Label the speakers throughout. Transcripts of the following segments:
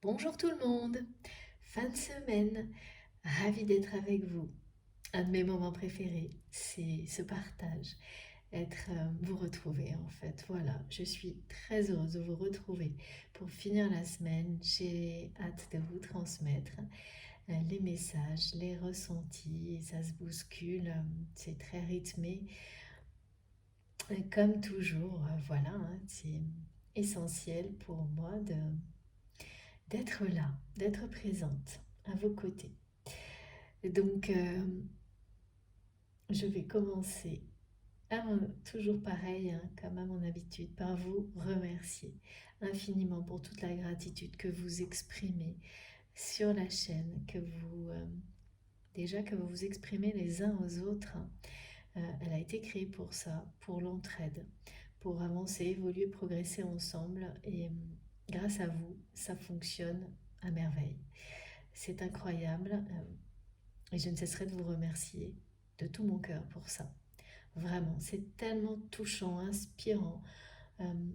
Speaker 1: Bonjour tout le monde, fin de semaine, ravie d'être avec vous. Un de mes moments préférés, c'est ce partage, vous retrouver en fait. Voilà, je suis très heureuse de vous retrouver pour finir la semaine. J'ai hâte de vous transmettre les messages, les ressentis, ça se bouscule, c'est très rythmé. Comme toujours, voilà, hein, c'est essentiel pour moi d'être là, d'être présente à vos côtés. Donc, je vais commencer, toujours pareil, hein, comme à mon habitude, par vous remercier infiniment pour toute la gratitude que vous exprimez sur la chaîne, déjà que vous vous exprimez les uns aux autres. Elle a été créée pour ça, pour l'entraide, pour avancer, évoluer, progresser ensemble. Et grâce à vous, ça fonctionne à merveille. C'est incroyable. Et je ne cesserai de vous remercier de tout mon cœur pour ça. Vraiment, c'est tellement touchant, inspirant. Euh,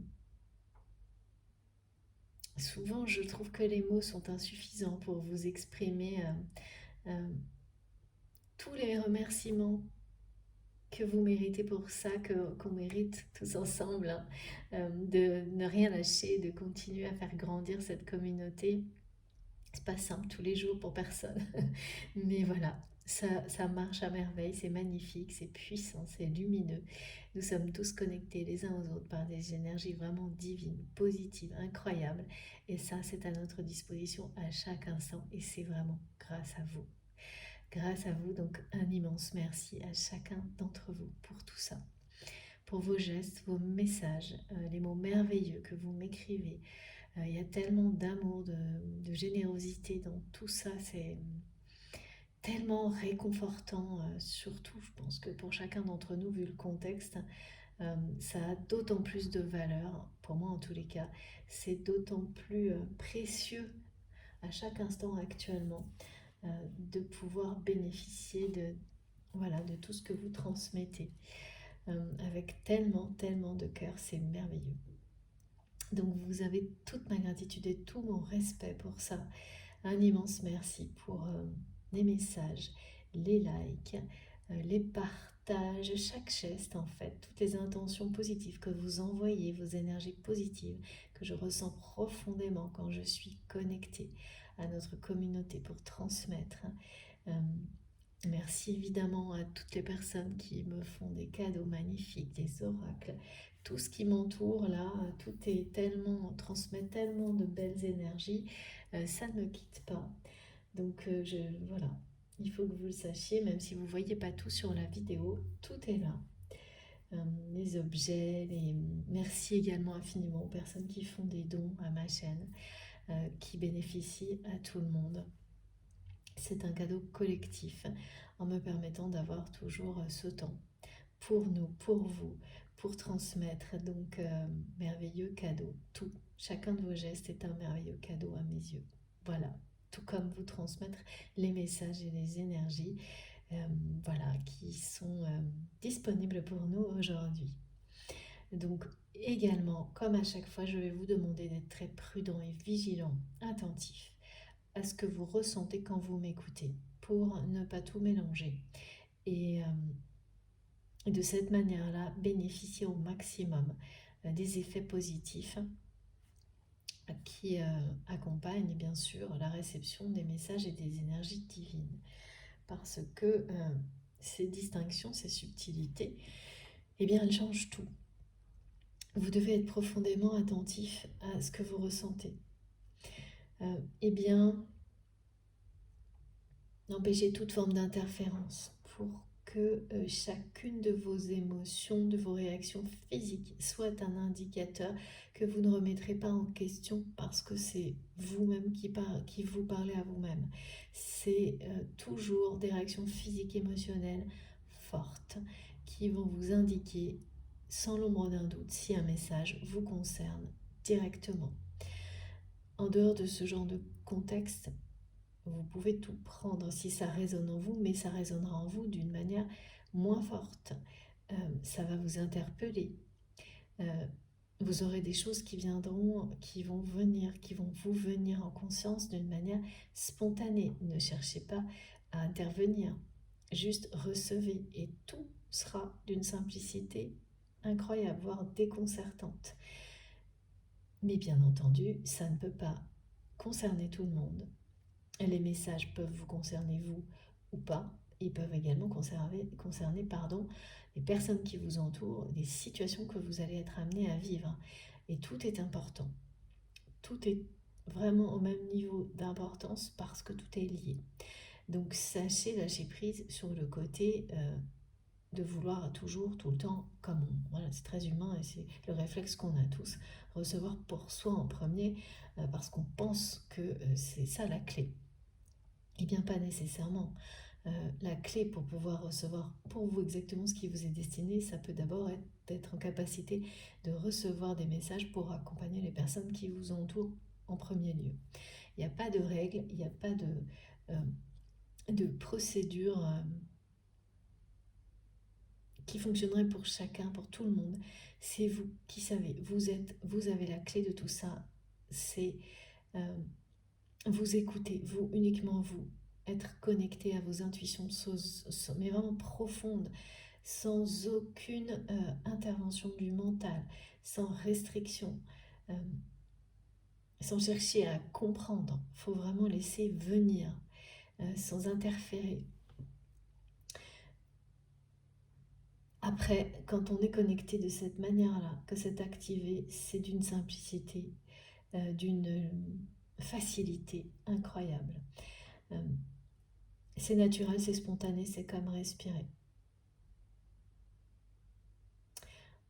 Speaker 1: Souvent, je trouve que les mots sont insuffisants pour vous exprimer euh, tous les remerciements que vous méritez pour ça, qu'on mérite tous ensemble, hein. De ne rien lâcher, de continuer à faire grandir cette communauté. C'est pas simple tous les jours pour personne, mais voilà, ça marche à merveille, c'est magnifique, c'est puissant, c'est lumineux. Nous sommes tous connectés les uns aux autres par des énergies vraiment divines, positives, incroyables. Et ça, c'est à notre disposition à chaque instant. Et c'est vraiment grâce à vous. Grâce à vous, donc un immense merci à chacun d'entre vous pour tout ça. Pour vos gestes, vos messages, les mots merveilleux que vous m'écrivez. Il y a tellement d'amour, de générosité dans tout ça. C'est tellement réconfortant, surtout je pense que pour chacun d'entre nous, vu le contexte, ça a d'autant plus de valeur, pour moi en tous les cas, c'est d'autant plus précieux à chaque instant actuellement de pouvoir bénéficier voilà, de tout ce que vous transmettez avec tellement de cœur, c'est merveilleux. Donc vous avez toute ma gratitude et tout mon respect pour ça. Un immense merci pour les messages, les likes, les partages, chaque geste en fait, toutes les intentions positives que vous envoyez, vos énergies positives que je ressens profondément quand je suis connectée à notre communauté pour transmettre. Euh, Merci évidemment à toutes les personnes qui me font des cadeaux magnifiques, des oracles, tout ce qui m'entoure là, tout est tellement, transmet tellement de belles énergies, ça ne me quitte pas. Donc voilà, il faut que vous le sachiez, même si vous ne voyez pas tout sur la vidéo, tout est là. Euh, les objets, merci également infiniment aux personnes qui font des dons à ma chaîne, qui bénéficient à tout le monde. C'est un cadeau collectif en me permettant d'avoir toujours ce temps pour nous, pour vous, pour transmettre. Donc, merveilleux cadeau. Tout, chacun de vos gestes est un merveilleux cadeau à mes yeux. Voilà, tout comme vous transmettre les messages et les énergies euh, voilà, qui sont disponibles pour nous aujourd'hui. Donc, également, comme à chaque fois, je vais vous demander d'être très prudent et vigilant, attentif à ce que vous ressentez quand vous m'écoutez, pour ne pas tout mélanger. Et de cette manière-là, bénéficier au maximum des effets positifs qui accompagnent bien sûr la réception des messages et des énergies divines. Parce que ces distinctions, ces subtilités, eh bien, elles changent tout. Vous devez être profondément attentif à ce que vous ressentez. Eh bien, empêchez toute forme d'interférence pour que chacune de vos émotions, de vos réactions physiques soit un indicateur que vous ne remettrez pas en question parce que c'est vous-même qui vous parlez à vous-même. C'est toujours des réactions physiques, émotionnelles fortes qui vont vous indiquer sans l'ombre d'un doute si un message vous concerne directement. En dehors de ce genre de contexte, vous pouvez tout prendre si ça résonne en vous, mais ça résonnera en vous d'une manière moins forte. Ça va vous interpeller. Euh, vous aurez des choses qui viendront, qui vont venir, qui vont vous venir en conscience d'une manière spontanée. Ne cherchez pas à intervenir, juste recevez et tout sera d'une simplicité incroyable, voire déconcertante. Mais bien entendu, ça ne peut pas concerner tout le monde. Les messages peuvent vous concerner vous ou pas. Ils peuvent également concerner les personnes qui vous entourent, des situations que vous allez être amené à vivre. Et tout est important. Tout est vraiment au même niveau d'importance parce que tout est lié. Donc sachez lâcher prise sur le côté de vouloir toujours, tout le temps, comme voilà, c'est très humain et c'est le réflexe qu'on a tous, recevoir pour soi en premier parce qu'on pense que c'est ça la clé. Eh bien pas nécessairement. La clé pour pouvoir recevoir pour vous exactement ce qui vous est destiné, ça peut d'abord être d'être en capacité de recevoir des messages pour accompagner les personnes qui vous entourent en premier lieu. Il n'y a pas de règles, il n'y a pas euh, de procédure qui fonctionnerait pour chacun, pour tout le monde. C'est vous qui savez, vous avez la clé de tout ça. C'est euh, vous écouter, vous, uniquement vous, être connecté à vos intuitions, mais vraiment profondes, sans aucune intervention du mental, sans restriction, euh, sans chercher à comprendre. Il faut vraiment laisser venir, sans interférer. Après, quand on est connecté de cette manière-là, que c'est activé, c'est d'une simplicité, d'une facilité incroyable. Euh, c'est naturel, c'est spontané, c'est comme respirer.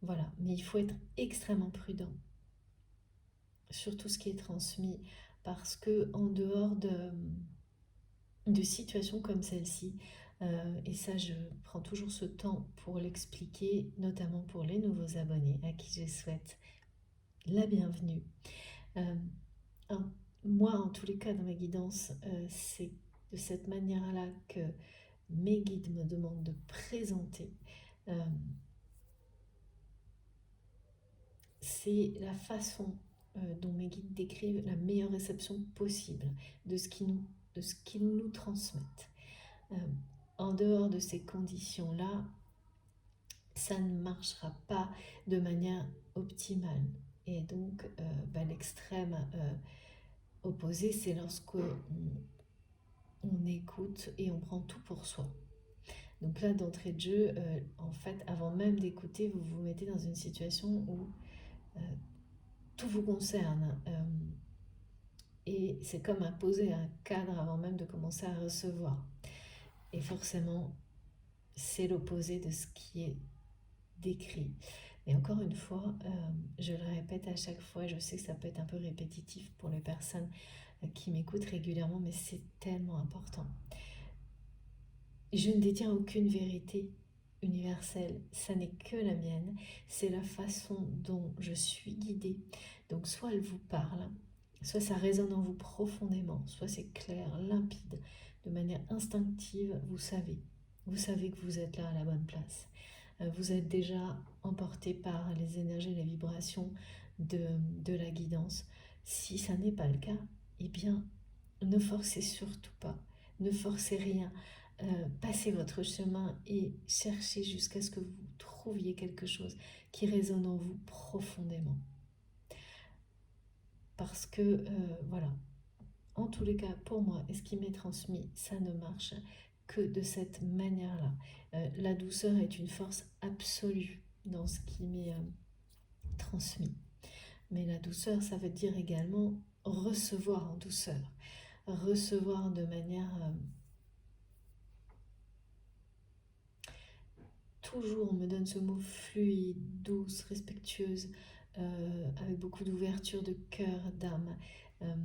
Speaker 1: Voilà, mais il faut être extrêmement prudent sur tout ce qui est transmis parce que en dehors de situations comme celle-ci, et ça je prends toujours ce temps pour l'expliquer, notamment pour les nouveaux abonnés à qui je souhaite la bienvenue. Euh, un- Moi, en tous les cas, dans ma guidance, c'est de cette manière-là que mes guides me demandent de présenter. Euh, c'est la façon dont mes guides décrivent la meilleure réception possible de ce qu'ils nous transmettent. Euh, En dehors de ces conditions-là, ça ne marchera pas de manière optimale. Et donc, l'extrême opposé, c'est lorsque on écoute et on prend tout pour soi. Donc là, d'entrée de jeu, en fait, avant même d'écouter, vous vous mettez dans une situation où euh, tout vous concerne. Et c'est comme imposer un cadre avant même de commencer à recevoir. Et forcément, c'est l'opposé de ce qui est décrit. Et encore une fois, je le répète à chaque fois, je sais que ça peut être un peu répétitif pour les personnes qui m'écoutent régulièrement, mais c'est tellement important. Je ne détiens aucune vérité universelle, ça n'est que la mienne, c'est la façon dont je suis guidée. Donc soit elle vous parle, soit ça résonne en vous profondément, soit c'est clair, limpide, de manière instinctive, vous savez que vous êtes là à la bonne place. Vous êtes déjà emporté par les énergies, les vibrations de la guidance. Si ça n'est pas le cas, eh bien, ne forcez surtout pas, ne forcez rien. Passez votre chemin et cherchez jusqu'à ce que vous trouviez quelque chose qui résonne en vous profondément. Parce que, voilà, en tous les cas, pour moi, et ce qui m'est transmis, ça ne marche que de cette manière-là. La douceur est une force absolue dans ce qui m'est transmis. Mais la douceur, ça veut dire également recevoir en douceur. Recevoir de manière toujours, on me donne ce mot fluide, douce, respectueuse, avec beaucoup d'ouverture de cœur, d'âme. Euh,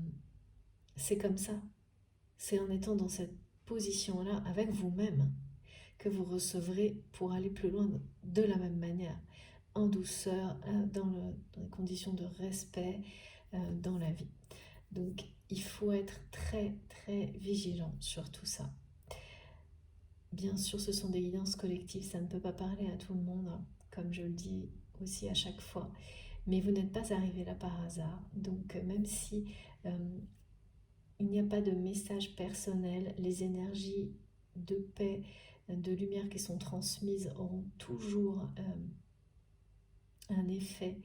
Speaker 1: c'est comme ça. C'est en étant dans cette position-là avec vous-même que vous recevrez pour aller plus loin de la même manière, en douceur, dans les conditions de respect dans la vie. Donc il faut être très très vigilant sur tout ça. Bien sûr, ce sont des guidances collectives, ça ne peut pas parler à tout le monde, hein, comme je le dis aussi à chaque fois. Mais vous n'êtes pas arrivé là par hasard. Donc même si il n'y a pas de message personnel, les énergies de paix, de lumière qui sont transmises auront toujours un effet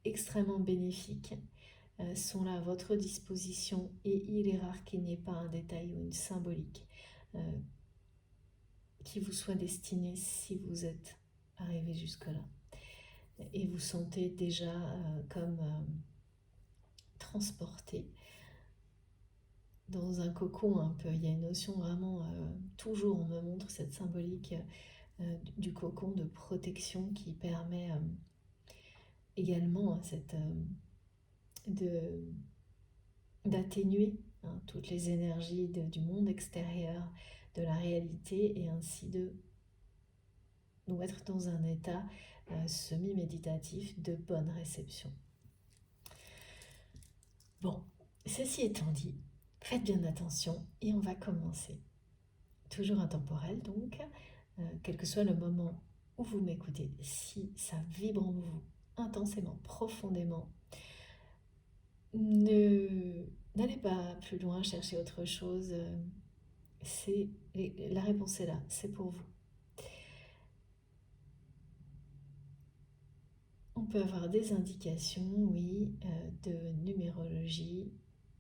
Speaker 1: extrêmement bénéfique, sont là à votre disposition, et il est rare qu'il n'y ait pas un détail ou une symbolique qui vous soit destiné si vous êtes arrivé jusque-là. Et vous sentez déjà comme transporté dans un cocon un peu. Il y a une notion vraiment, toujours on me montre cette symbolique du cocon de protection qui permet également d'atténuer toutes les énergies du monde extérieur, de la réalité, et ainsi de nous mettre dans un état semi-méditatif de bonne réception. Bon, ceci étant dit, faites bien attention et on va commencer. Toujours intemporel donc, quel que soit le moment où vous m'écoutez, si ça vibre en vous intensément, profondément, n'allez pas plus loin, chercher autre chose. La réponse est là, c'est pour vous. On peut avoir des indications, oui, de numérologie,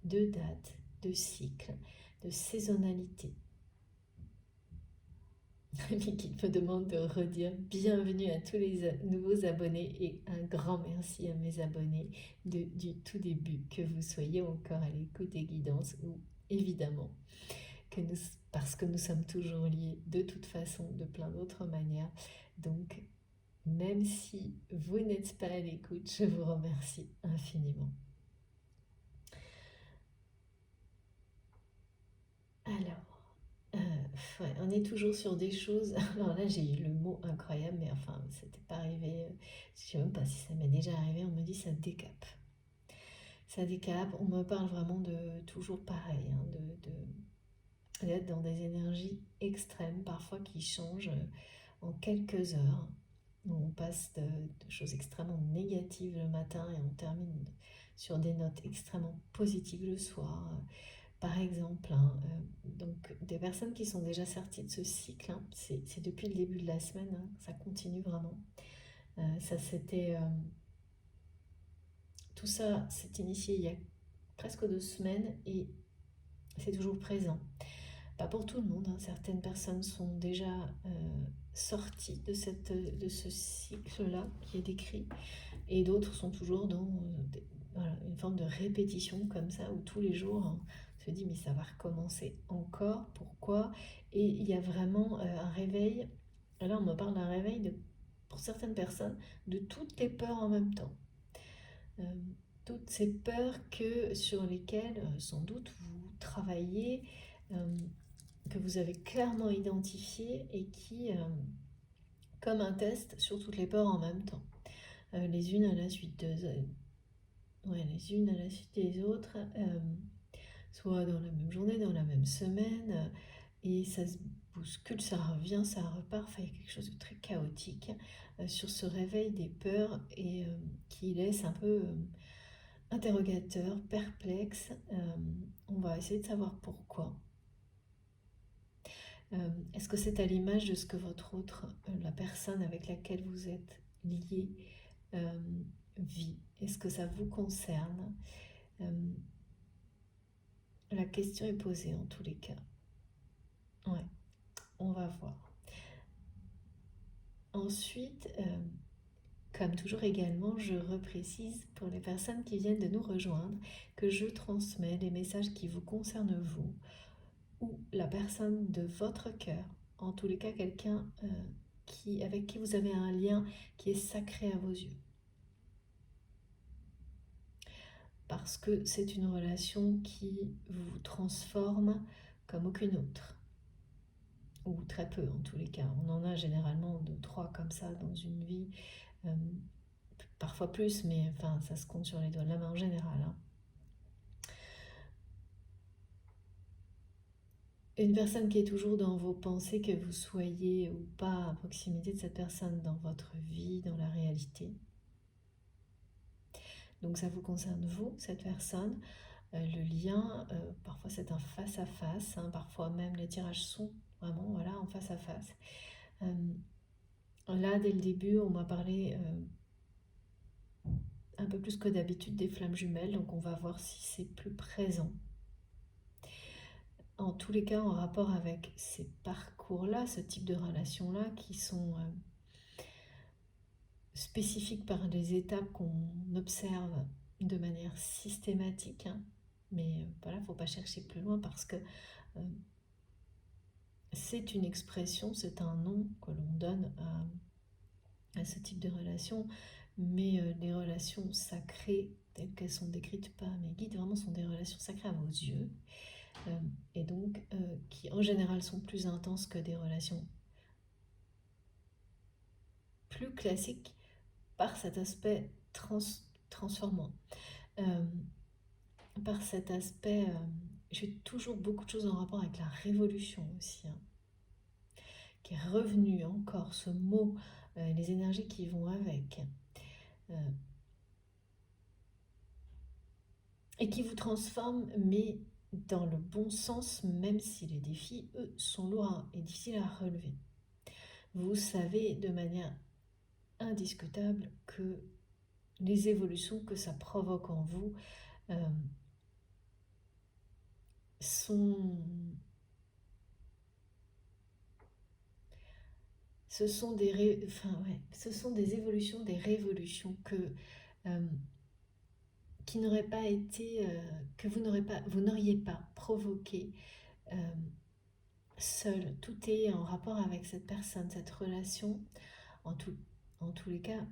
Speaker 1: de date, de cycle, de saisonnalité. Qui me demande de redire bienvenue à tous les nouveaux abonnés et un grand merci à mes abonnés du tout début, que vous soyez encore à l'écoute des guidances ou évidemment parce que nous sommes toujours liés de toute façon de plein d'autres manières. Donc même si vous n'êtes pas à l'écoute, je vous remercie infiniment. Alors, ouais, on est toujours sur des choses. Alors là, j'ai eu le mot incroyable, mais enfin, c'était pas arrivé. Je sais même pas si ça m'est déjà arrivé. On me dit ça décape. Ça décape. On me parle vraiment de toujours pareil, d'être dans des énergies extrêmes, parfois qui changent en quelques heures. On passe de choses extrêmement négatives le matin et on termine sur des notes extrêmement positives le soir. Par exemple, donc des personnes qui sont déjà sorties de ce cycle, c'est depuis le début de la semaine, ça continue vraiment. Tout ça s'est initié il y a presque 2 semaines et c'est toujours présent. Pas pour tout le monde, certaines personnes sont déjà sorties de ce cycle-là qui est décrit, et d'autres sont toujours dans une forme de répétition comme ça, où tous les jours on se dit mais ça va recommencer encore, pourquoi? Et il y a vraiment un réveil. Là on me parle d'un réveil pour certaines personnes de toutes les peurs en même temps. Toutes ces peurs sur lesquelles sans doute vous travaillez, que vous avez clairement identifiées et qui, comme un test, sur toutes les peurs en même temps, les unes à la suite des autres, soit dans la même journée, dans la même semaine, et ça se bouscule, ça revient, ça repart. Enfin, il y a quelque chose de très chaotique sur ce réveil des peurs, et qui laisse un peu interrogateur, perplexe. On va essayer de savoir pourquoi. Est-ce que c'est à l'image de ce que la personne avec laquelle vous êtes lié, vit? Est-ce que ça vous concerne? La question est posée en tous les cas. Ouais, on va voir. Ensuite, comme toujours également, je reprécise pour les personnes qui viennent de nous rejoindre que je transmets les messages qui vous concernent vous, ou la personne de votre cœur, en tous les cas quelqu'un avec qui vous avez un lien qui est sacré à vos yeux. Parce que c'est une relation qui vous transforme comme aucune autre. Ou très peu en tous les cas. On en a généralement 2, 3 comme ça dans une vie. Parfois plus, mais enfin ça se compte sur les doigts de la main en général. Une personne qui est toujours dans vos pensées, que vous soyez ou pas à proximité de cette personne dans votre vie, dans la réalité. Donc ça vous concerne vous, cette personne. Le lien, parfois c'est un face-à-face, hein, parfois même les tirages sont vraiment voilà, en face-à-face. Là, dès le début, on m'a parlé un peu plus que d'habitude des flammes jumelles, donc on va voir si c'est plus présent. En tous les cas, en rapport avec ces parcours-là, ce type de relations-là, qui sont spécifiques par des étapes qu'on observe de manière systématique, hein. Mais voilà, il ne faut pas chercher plus loin parce que c'est une expression, c'est un nom que l'on donne à ce type de relation, mais les relations sacrées telles qu'elles sont décrites par mes guides vraiment sont des relations sacrées à vos yeux, et donc qui en général sont plus intenses que des relations plus classiques par cet aspect transformant, par cet aspect, j'ai toujours beaucoup de choses en rapport avec la révolution aussi, hein, qui est revenu encore, ce mot, les énergies qui vont avec, et qui vous transforme, mais dans le bon sens, même si les défis, eux, sont lourds et difficiles à relever. Vous savez de manière indiscutable que les évolutions que ça provoque en vous sont... Ce sont ce sont des évolutions, des révolutions qui n'auraient pas été, que vous n'auriez pas provoqué seul. Tout est en rapport avec cette personne, cette relation, en, tout, en tous les cas,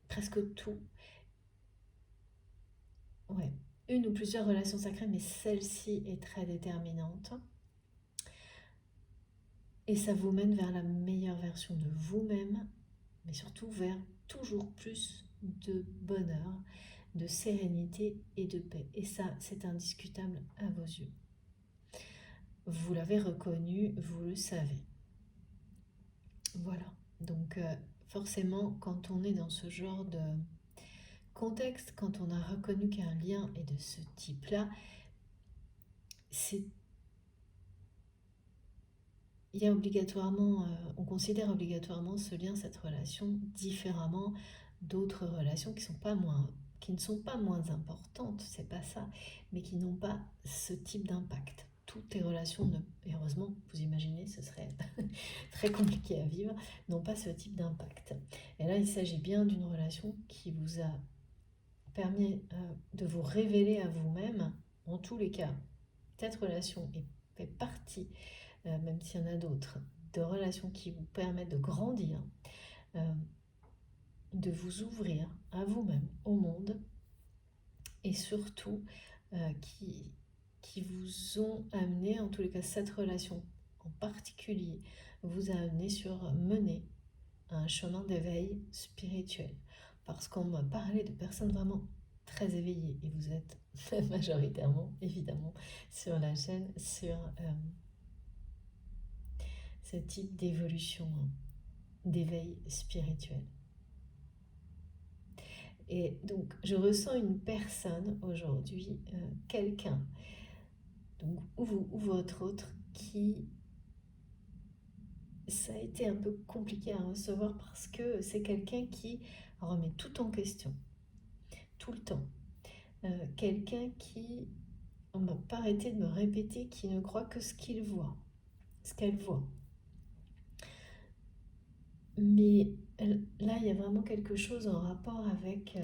Speaker 1: presque tout. Ouais, une ou plusieurs relations sacrées, mais celle-ci est très déterminante. Et ça vous mène vers la meilleure version de vous-même, mais surtout vers toujours plus de bonheur, de sérénité et de paix. Et ça, c'est indiscutable à vos yeux. Vous l'avez reconnu, vous le savez. Voilà. Donc forcément, quand on est dans ce genre de contexte, quand on a reconnu qu'un lien est de ce type-là, il y a obligatoirement, on considère obligatoirement ce lien, cette relation différemment d'autres relations qui ne sont pas moins importantes, c'est pas ça, mais qui n'ont pas ce type d'impact. Toutes les relations, et heureusement, vous imaginez, ce serait très compliqué à vivre, n'ont pas ce type d'impact. Et là, il s'agit bien d'une relation qui vous a permis de vous révéler à vous-même. En tous les cas, cette relation fait partie, même s'il y en a d'autres, de relations qui vous permettent de grandir, de vous ouvrir à vous-même, au monde, et surtout qui vous ont amené, en tous les cas cette relation en particulier, vous a amené mener un chemin d'éveil spirituel. Parce qu'on m'a parlé de personnes vraiment très éveillées, et vous êtes majoritairement, évidemment, sur la chaîne, sur ce type d'évolution, d'éveil spirituel. Et donc, je ressens une personne aujourd'hui, quelqu'un, donc, ou vous, ou votre autre, qui, ça a été un peu compliqué à recevoir parce que c'est quelqu'un qui remet tout en question, tout le temps. Quelqu'un qui, on ne m'a pas arrêté de me répéter, qui ne croit que ce qu'il voit, ce qu'elle voit. Mais là, il y a vraiment quelque chose en rapport avec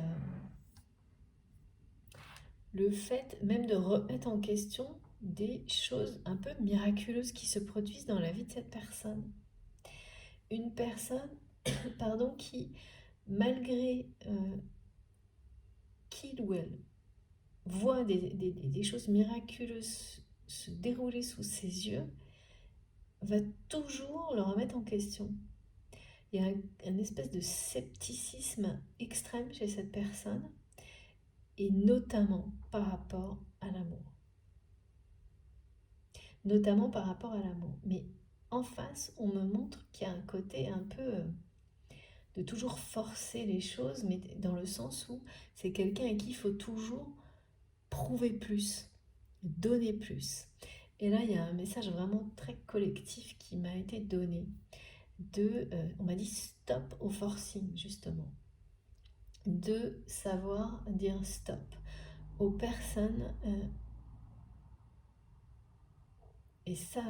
Speaker 1: le fait même de remettre en question des choses un peu miraculeuses qui se produisent dans la vie de cette personne. Une personne, pardon, qui, malgré qu'il ou elle voit des choses miraculeuses se dérouler sous ses yeux, va toujours le remettre en question. Il y a une espèce de scepticisme extrême chez cette personne, et notamment par rapport à l'amour. Notamment par rapport à l'amour. Mais en face, on me montre qu'il y a un côté un peu de toujours forcer les choses, mais dans le sens où c'est quelqu'un à qui il faut toujours prouver plus, donner plus. Et là, il y a un message vraiment très collectif qui m'a été donné. On m'a dit stop au forcing, justement. De savoir dire stop aux personnes. Et ça,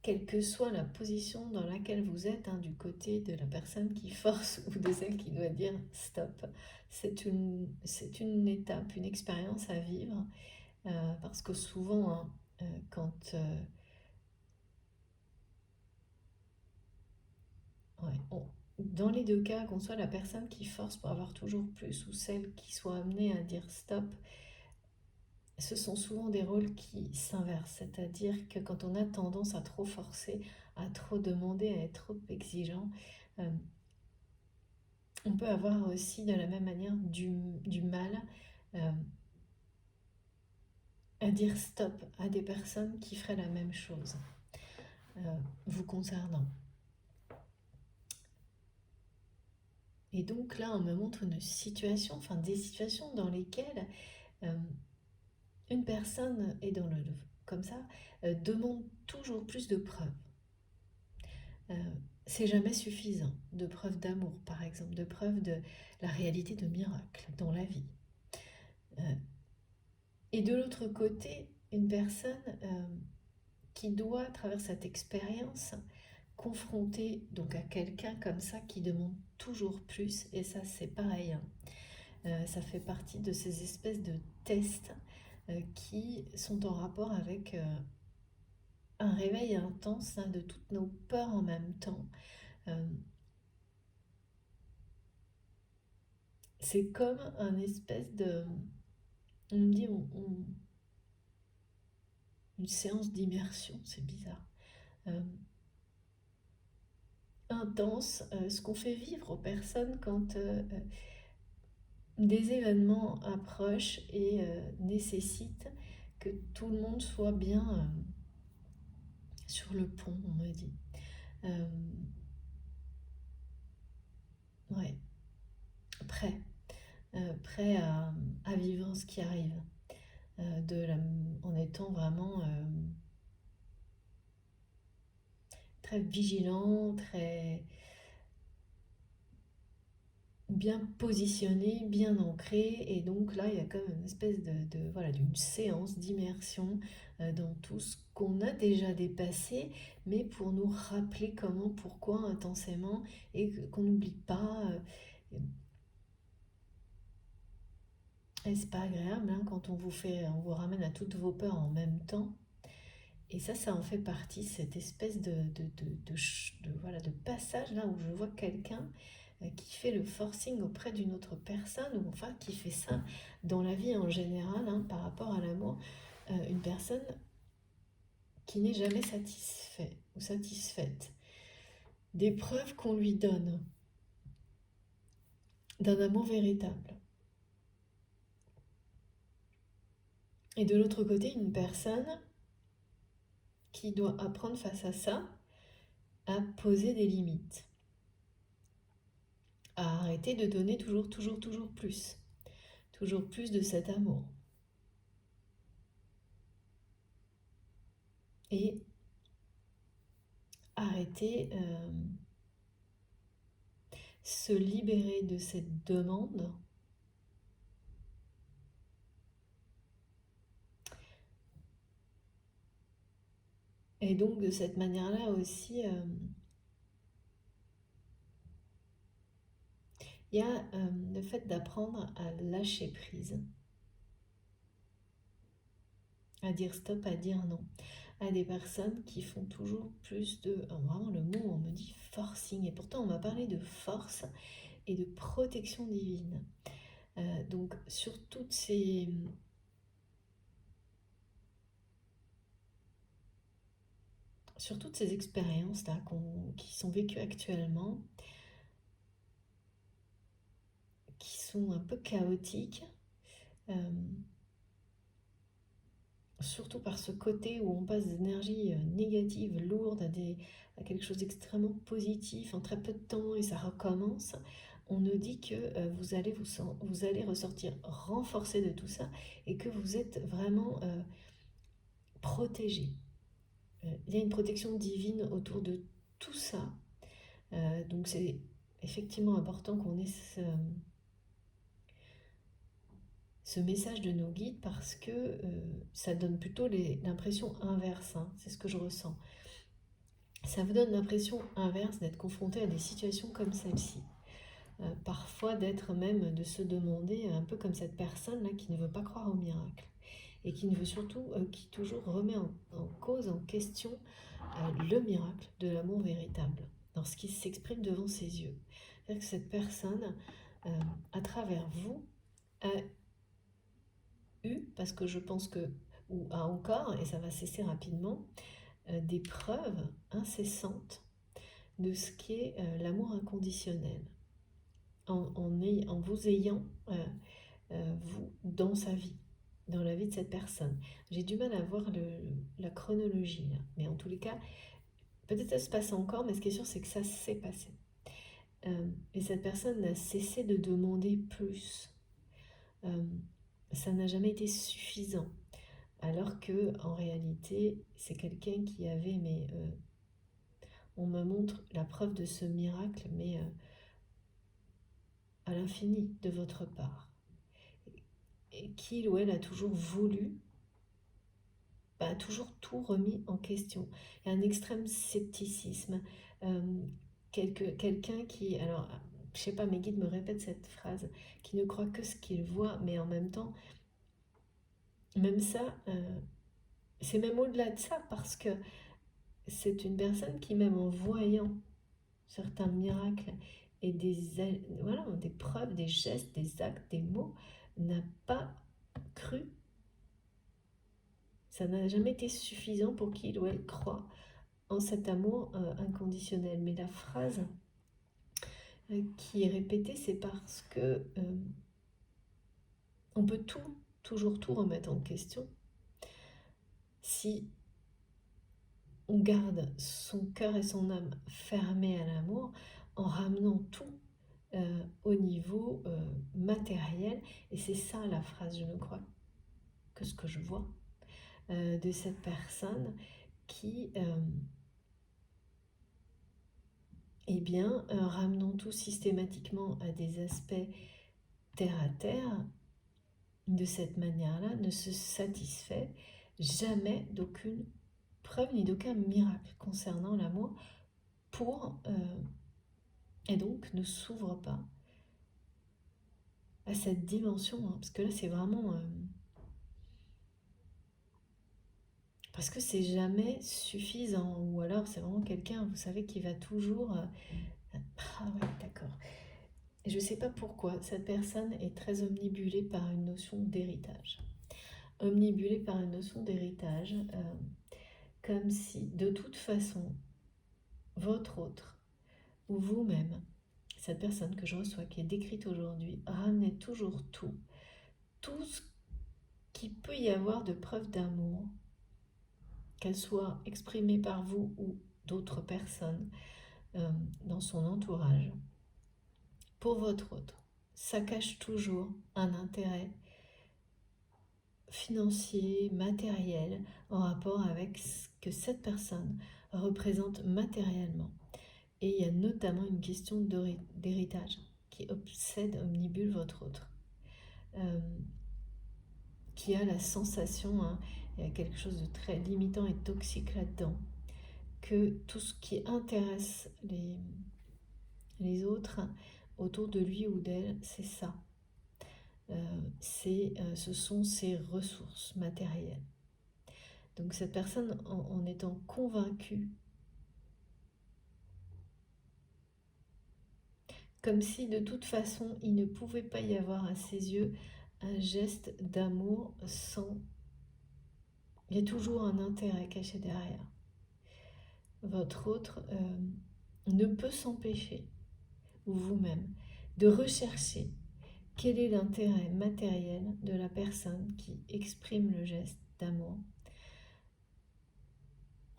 Speaker 1: quelle que soit la position dans laquelle vous êtes, hein, du côté de la personne qui force ou de celle qui doit dire stop, c'est une étape, une expérience à vivre, parce que souvent, hein, quand ouais, dans les deux cas, qu'on soit la personne qui force pour avoir toujours plus ou celle qui soit amenée à dire stop, ce sont souvent des rôles qui s'inversent, c'est-à-dire que quand on a tendance à trop forcer, à trop demander, à être trop exigeant, euh, on peut avoir aussi de la même manière du mal euh, à dire stop à des personnes qui feraient la même chose vous concernant. Et donc là, on me montre une situation, enfin des situations dans lesquelles euh, une personne est comme ça, demande toujours plus de preuves. Euh, c'est jamais suffisant, de preuves d'amour par exemple, de preuves de la réalité de miracles dans la vie. Et de l'autre côté, une personne qui doit, à travers cette expérience, confronter donc à quelqu'un comme ça qui demande toujours plus, et ça c'est pareil, hein. Ça fait partie de ces espèces de tests qui sont en rapport avec un réveil intense, hein, de toutes nos peurs en même temps. Euh, c'est comme un espèce de... On me dit une séance d'immersion, c'est bizarre. Euh, intense, ce qu'on fait vivre aux personnes quand des événements approchent et nécessitent que tout le monde soit bien sur le pont, on me dit. Euh, ouais, prêt, prêt à vivre ce qui arrive, en étant vraiment très vigilant, très bien positionné, bien ancré, et donc là il y a comme une espèce voilà, d'une séance d'immersion dans tout ce qu'on a déjà dépassé, mais pour nous rappeler comment, pourquoi intensément, et qu'on n'oublie pas. Et c'est pas agréable, hein, quand on vous ramène à toutes vos peurs en même temps. Et ça en fait partie, cette espèce voilà, de passage là où je vois quelqu'un qui fait le forcing auprès d'une autre personne, ou enfin qui fait ça dans la vie en général, hein, par rapport à l'amour, une personne qui n'est jamais satisfait ou satisfaite des preuves qu'on lui donne d'un amour véritable. Et de l'autre côté, une personne qui doit apprendre face à ça à poser des limites, à arrêter de donner toujours plus de cet amour. Et arrêter, se libérer de cette demande et donc de cette manière-là aussi, il y a le fait d'apprendre à lâcher prise, à dire stop, à dire non, à des personnes qui font toujours plus de, vraiment le mot, on me dit forcing, et pourtant on m'a parlé de force et de protection divine. Donc sur toutes ces expériences-là qui sont vécues actuellement, qui sont un peu chaotiques, euh, surtout par ce côté où on passe d'énergie négative, lourde, à quelque chose d'extrêmement positif en très peu de temps et ça recommence, on nous dit que vous allez ressortir renforcé de tout ça et que vous êtes vraiment protégé. Il y a une protection divine autour de tout ça. Donc c'est effectivement important qu'on ait ce message de nos guides parce que ça donne plutôt l'impression inverse, hein, c'est ce que je ressens. Ça vous donne l'impression inverse d'être confronté à des situations comme celle-ci. Parfois d'être même, de se demander, un peu comme cette personne-là qui ne veut pas croire au miracle et qui ne veut surtout, qui toujours remet en cause, en question le miracle de l'amour véritable lorsqu'il s'exprime devant ses yeux. C'est-à-dire que cette personne, à travers vous, a eu, parce que je pense que, ou a encore, et ça va cesser rapidement, des preuves incessantes de ce qu'est l'amour inconditionnel. En vous ayant, vous, dans sa vie, dans la vie de cette personne. J'ai du mal à voir la chronologie, là. Mais en tous les cas, peut-être ça se passe encore, mais ce qui est sûr, c'est que ça s'est passé. Et cette personne n'a cessé de demander plus. Ça n'a jamais été suffisant. Alors que, en réalité, c'est quelqu'un qui avait, mais on me montre la preuve de ce miracle, mais à l'infini de votre part. Et qu'il ou elle a toujours voulu, a toujours tout remis en question. Il y a un extrême scepticisme. Quelqu'un qui, alors, je sais pas, mes guides me répètent cette phrase, qui ne croit que ce qu'il voit, mais en même temps, même ça, c'est même au-delà de ça, parce que c'est une personne qui, même en voyant certains miracles et voilà, des preuves, des gestes, des actes, des mots, n'a pas cru. Ça n'a jamais été suffisant pour qu'il ou elle croit en cet amour inconditionnel. Mais la phrase qui est répétée, c'est parce que on peut toujours tout remettre en question si on garde son cœur et son âme fermés à l'amour en ramenant tout au niveau matériel. Et c'est ça la phrase, je ne crois que ce que je vois de cette personne qui, eh bien, ramenant tout systématiquement à des aspects terre à terre, de cette manière-là, ne se satisfait jamais d'aucune preuve ni d'aucun miracle concernant l'amour et donc ne s'ouvre pas à cette dimension, hein, parce que là c'est vraiment parce que c'est jamais suffisant, ou alors c'est vraiment quelqu'un, vous savez, qui va toujours ah ouais, d'accord. Et je sais pas pourquoi cette personne est très omnibulée par une notion d'héritage, omnibulée par une notion d'héritage, comme si de toute façon votre autre ou vous-même, cette personne que je reçois, qui est décrite aujourd'hui, ramenait toujours tout ce qu'il peut y avoir de preuves d'amour, qu'elle soit exprimée par vous ou d'autres personnes dans son entourage, pour votre autre. Ça cache toujours un intérêt financier, matériel, en rapport avec ce que cette personne représente matériellement. Et il y a notamment une question d'héritage qui obsède, omnibule votre autre. Qui a la sensation, hein, il y a quelque chose de très limitant et toxique là-dedans, que tout ce qui intéresse les autres autour de lui ou d'elle, c'est ça. Ce sont ses ressources matérielles. Donc cette personne, en étant convaincue, comme si de toute façon il ne pouvait pas y avoir à ses yeux un geste d'amour sans... Il y a toujours un intérêt caché derrière. Votre autre ne peut s'empêcher, ou vous-même, de rechercher quel est l'intérêt matériel de la personne qui exprime le geste d'amour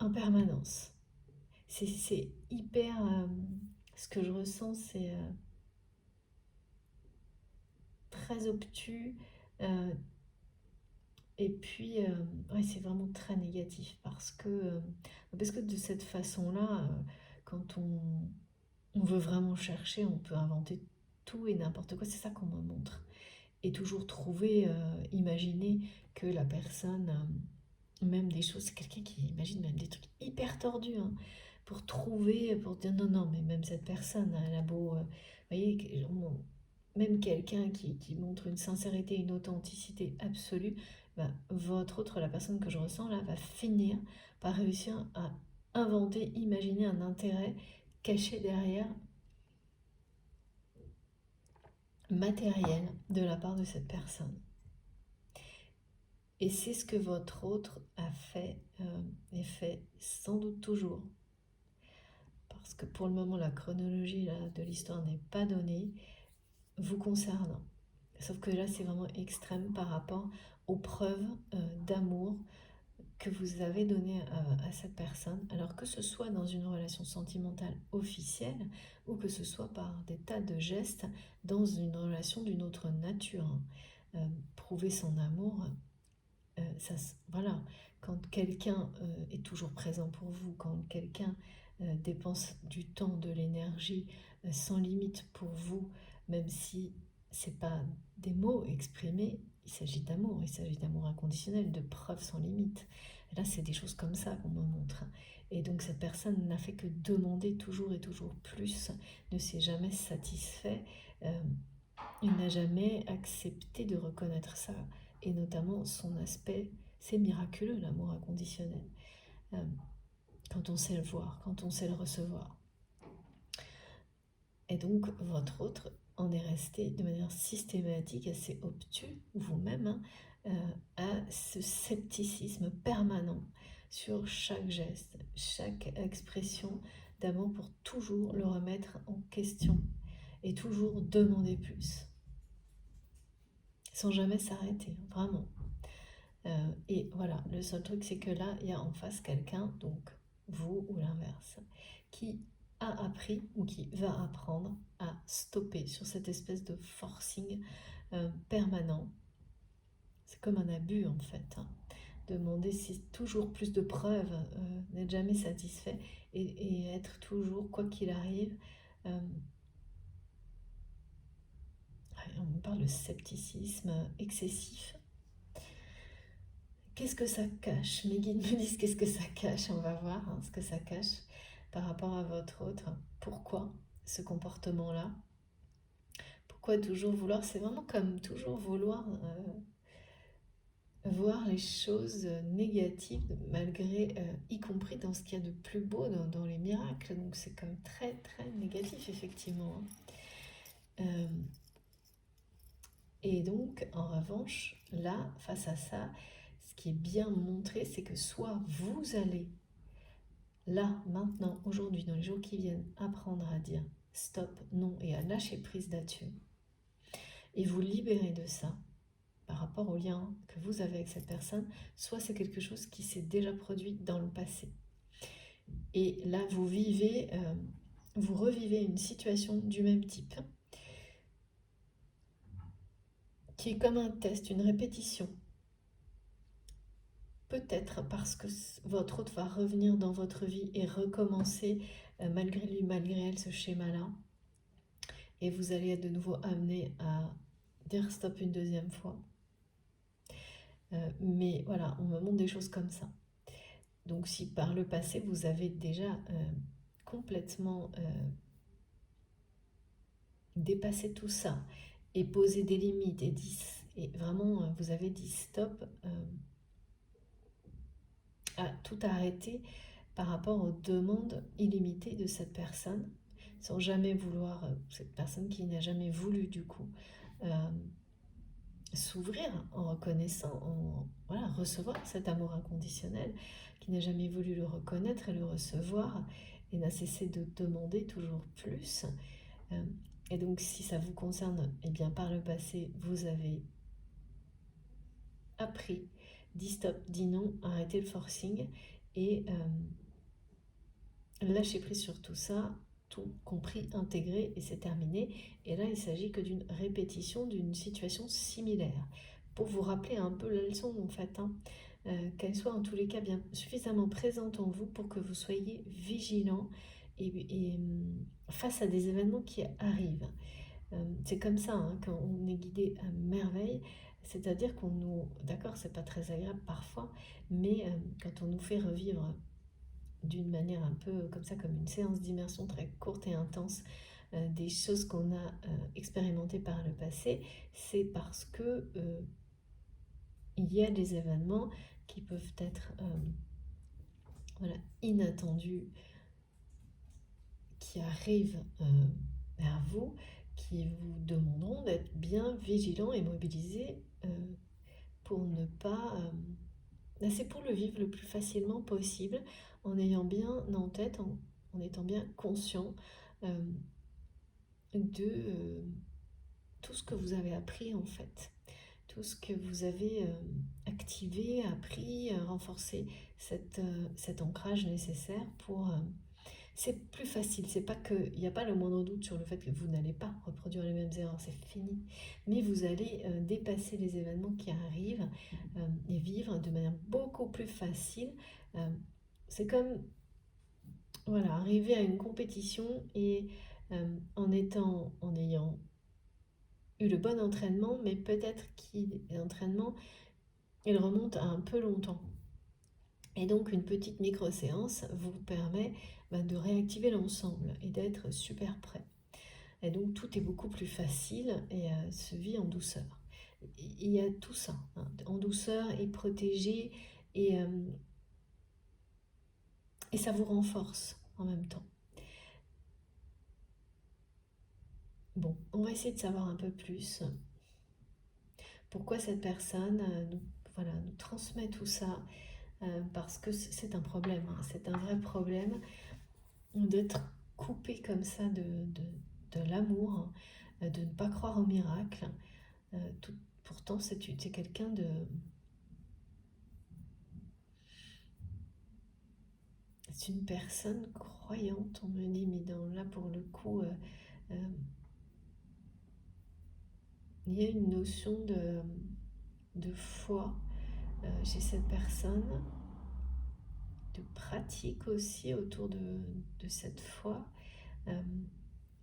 Speaker 1: en permanence. C'est hyper... ce que je ressens, c'est très obtus. euh, et puis, ouais, c'est vraiment très négatif parce que de cette façon-là, quand on veut vraiment chercher, on peut inventer tout et n'importe quoi. C'est ça qu'on me montre. Et toujours trouver, imaginer que la personne, même des choses, c'est quelqu'un qui imagine même des trucs hyper tordus, hein, pour trouver, pour dire non, non, mais même cette personne, elle a beau, vous voyez, même quelqu'un qui montre une sincérité, une authenticité absolue, bah, votre autre, la personne que je ressens là, va finir par réussir à inventer, imaginer un intérêt caché derrière, matériel, de la part de cette personne. Et c'est ce que votre autre a fait et fait sans doute toujours. Parce que pour le moment, la chronologie là, de l'histoire n'est pas donnée, vous concernant. Sauf que là, c'est vraiment extrême par rapport aux preuves d'amour que vous avez données à cette personne, alors que ce soit dans une relation sentimentale officielle ou que ce soit par des tas de gestes dans une relation d'une autre nature. Prouver son amour, voilà, quand quelqu'un est toujours présent pour vous, quand quelqu'un dépense du temps, de l'énergie sans limite pour vous, même si c'est pas des mots exprimés, il s'agit d'amour inconditionnel, de preuves sans limite. Et là, c'est des choses comme ça qu'on me montre. Et donc cette personne n'a fait que demander toujours et toujours plus, ne s'est jamais satisfait, euh, il n'a jamais accepté de reconnaître ça, et notamment son aspect, c'est miraculeux l'amour inconditionnel, euh, quand on sait le voir, quand on sait le recevoir. Et donc votre autre en est resté de manière systématique, assez obtus, vous-même, hein, à ce scepticisme permanent sur chaque geste, chaque expression d'amour pour toujours le remettre en question et toujours demander plus, sans jamais s'arrêter, vraiment. Et voilà, le seul truc, c'est que là, il y a en face quelqu'un, donc vous ou l'inverse, qui a appris ou qui va apprendre à stopper sur cette espèce de forcing permanent. C'est comme un abus en fait, hein. Demander si toujours plus de preuves, n'être jamais satisfait et être toujours, quoi qu'il arrive, on me parle de scepticisme excessif. Qu'est-ce que ça cache? Mes guides me disent qu'est-ce que ça cache. On va voir, hein, ce que ça cache par rapport à votre autre. Pourquoi ce comportement-là? Pourquoi toujours vouloir? C'est vraiment comme toujours vouloir voir les choses négatives, malgré, y compris dans ce qu'il y a de plus beau, dans les miracles. Donc c'est comme très très négatif, effectivement, hein. Et donc, en revanche, là, face à ça, ce qui est bien montré, c'est que soit vous allez là, maintenant, aujourd'hui, dans les jours qui viennent, apprendre à dire stop, non, et à lâcher prise là-dessus, et vous libérer de ça par rapport au lien que vous avez avec cette personne, soit c'est quelque chose qui s'est déjà produit dans le passé. Et là, vous revivez une situation du même type, qui est comme un test, une répétition. Peut-être parce que votre hôte va revenir dans votre vie et recommencer, malgré lui, malgré elle, ce schéma-là. Et vous allez être de nouveau amené à dire stop une deuxième fois. Mais voilà, on me montre des choses comme ça. Donc si par le passé, vous avez déjà complètement dépassé tout ça et posé des limites et vraiment vous avez dit stop, à tout arrêter par rapport aux demandes illimitées de cette personne, sans jamais vouloir, cette personne qui n'a jamais voulu du coup s'ouvrir en reconnaissant, voilà, recevoir cet amour inconditionnel, qui n'a jamais voulu le reconnaître et le recevoir, et n'a cessé de demander toujours plus. Et donc si ça vous concerne, eh bien par le passé, vous avez appris, dit stop, dit non, arrêtez le forcing, et lâcher prise sur tout ça, tout compris, intégré, et c'est terminé. Et là, il s'agit que d'une répétition d'une situation similaire, pour vous rappeler un peu la leçon en fait, hein. Qu'elle soit en tous les cas bien suffisamment présente en vous pour que vous soyez vigilant et face à des événements qui arrivent. C'est comme ça hein, quand on est guidé à merveille, c'est-à-dire qu'on nous... D'accord, c'est pas très agréable parfois, mais quand on nous fait revivre d'une manière un peu comme ça, comme une séance d'immersion très courte et intense, des choses qu'on a expérimentées par le passé, c'est parce que il y a des événements qui peuvent être voilà, inattendus, qui arrivent vers vous, qui vous demanderont d'être bien vigilant et mobilisé pour ne pas... c'est pour le vivre le plus facilement possible, en ayant bien en tête, en étant bien conscient de tout ce que vous avez appris en fait, tout ce que vous avez activé, appris, renforcé cet ancrage nécessaire pour... c'est plus facile, c'est pas que, il n'y a pas le moindre doute sur le fait que vous n'allez pas reproduire les mêmes erreurs, c'est fini. Mais vous allez dépasser les événements qui arrivent et vivre de manière beaucoup plus facile. C'est comme voilà, arriver à une compétition et en ayant eu le bon entraînement, mais peut-être que l'entraînement, il remonte à un peu longtemps. Et donc une petite micro-séance vous permet de réactiver l'ensemble et d'être super prêt. Et donc tout est beaucoup plus facile et se vit en douceur. Il y a tout ça, hein, en douceur et protégé, et ça vous renforce en même temps. Bon, on va essayer de savoir un peu plus pourquoi cette personne nous transmet tout ça, parce que c'est un problème, hein, c'est un vrai problème d'être coupé comme ça de l'amour, de ne pas croire au miracle. Pourtant, c'est quelqu'un de... C'est une personne croyante, on me dit, mais là, pour le coup, il y a une notion de foi chez cette personne, de pratique aussi autour de cette foi.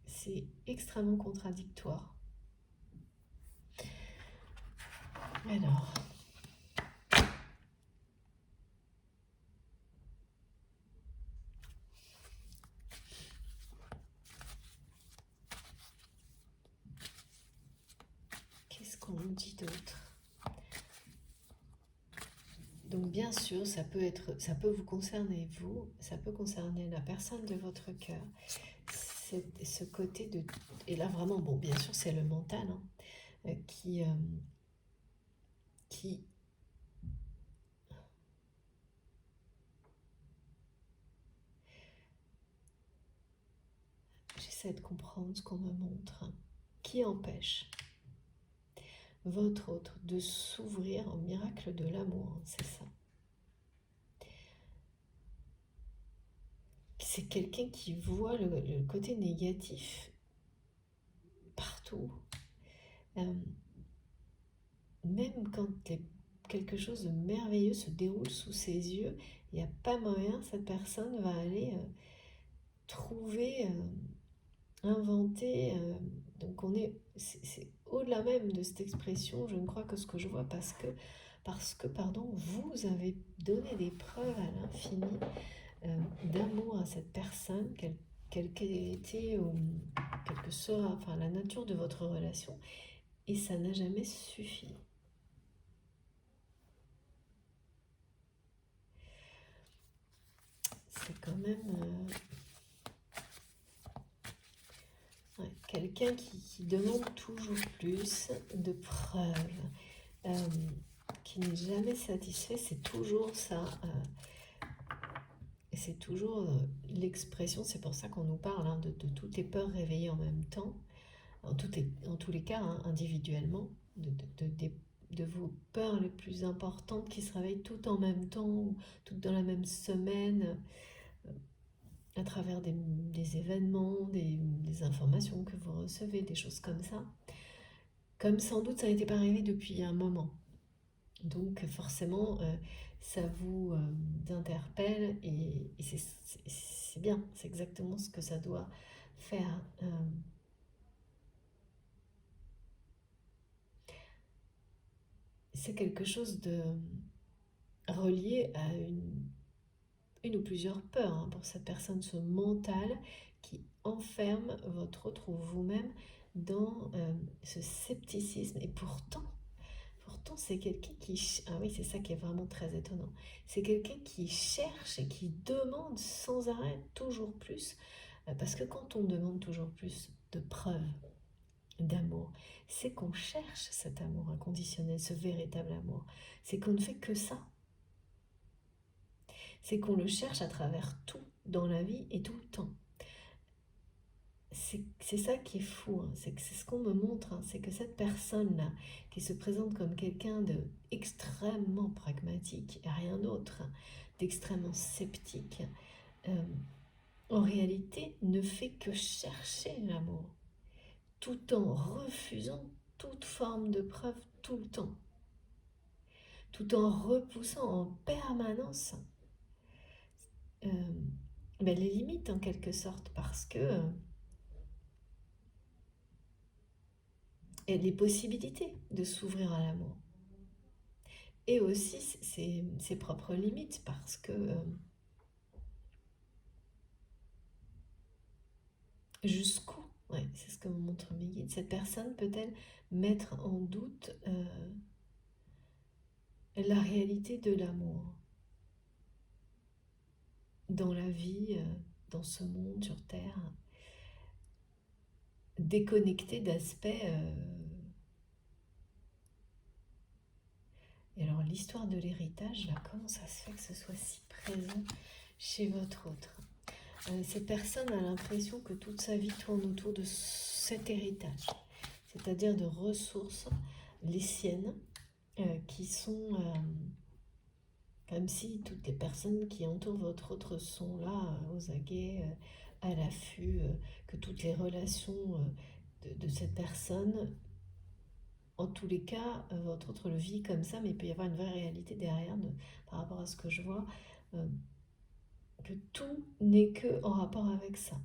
Speaker 1: C'est extrêmement contradictoire. Alors, qu'est-ce qu'on nous dit d'autre? Donc bien sûr, ça peut vous concerner vous, ça peut concerner la personne de votre cœur. C'est ce côté de... Et là vraiment, bon, bien sûr, c'est le mental hein, qui j'essaie de comprendre ce qu'on me montre, hein, qui empêche votre autre de s'ouvrir au miracle de l'amour, hein, c'est ça. C'est quelqu'un qui voit le côté négatif partout. Même quand quelque chose de merveilleux se déroule sous ses yeux, il n'y a pas moyen, cette personne va aller trouver, inventer. Donc c'est au-delà même de cette expression, je ne crois que ce que je vois, parce que pardon, vous avez donné des preuves à l'infini d'amour à cette personne, quelle qu'ait été, quelle que soit enfin, la nature de votre relation, et ça n'a jamais suffi. C'est quand même quelqu'un qui demande toujours plus de preuves, qui n'est jamais satisfait, c'est toujours ça. Et c'est toujours l'expression, c'est pour ça qu'on nous parle hein, de toutes les peurs réveillées en même temps, en tous les cas, hein, individuellement, de vos peurs les plus importantes qui se réveillent toutes en même temps, ou toutes dans la même semaine, à travers des événements, des informations que vous recevez, des choses comme ça. Comme sans doute ça n'était pas arrivé depuis un moment. Donc forcément, ça vous interpelle et c'est bien, c'est exactement ce que ça doit faire. C'est quelque chose de relié à une ou plusieurs peurs pour cette personne, ce mental qui enferme votre autre ou vous-même dans ce scepticisme. Et pourtant c'est quelqu'un qui... Ah oui, c'est ça qui est vraiment très étonnant. C'est quelqu'un qui cherche et qui demande sans arrêt toujours plus. Parce que quand on demande toujours plus de preuves d'amour, c'est qu'on cherche cet amour inconditionnel, ce véritable amour. C'est qu'on ne fait que ça. C'est qu'on le cherche à travers tout dans la vie et tout le temps. C'est ça qui est fou, c'est ce qu'on me montre, c'est que cette personne-là, qui se présente comme quelqu'un de extrêmement pragmatique, et rien d'autre, d'extrêmement sceptique, en réalité ne fait que chercher l'amour, tout en refusant toute forme de preuve tout le temps, tout en repoussant en permanence les limites en quelque sorte, parce que et les possibilités de s'ouvrir à l'amour. Et aussi ses propres limites, parce que jusqu'où, ouais, c'est ce que me montrent mes guides, cette personne peut-elle mettre en doute la réalité de l'amour dans la vie, dans ce monde sur Terre, déconnecté d'aspects... Et alors l'histoire de l'héritage, là, comment ça se fait que ce soit si présent chez votre autre? Cette personne a l'impression que toute sa vie tourne autour de cet héritage, c'est-à-dire de ressources, les siennes, qui sont comme si toutes les personnes qui entourent votre autre sont là, aux aguets, à l'affût, que toutes les relations de cette personne, en tous les cas, votre autre le vit comme ça, mais il peut y avoir une vraie réalité derrière, par rapport à ce que je vois, que tout n'est que en rapport avec ça.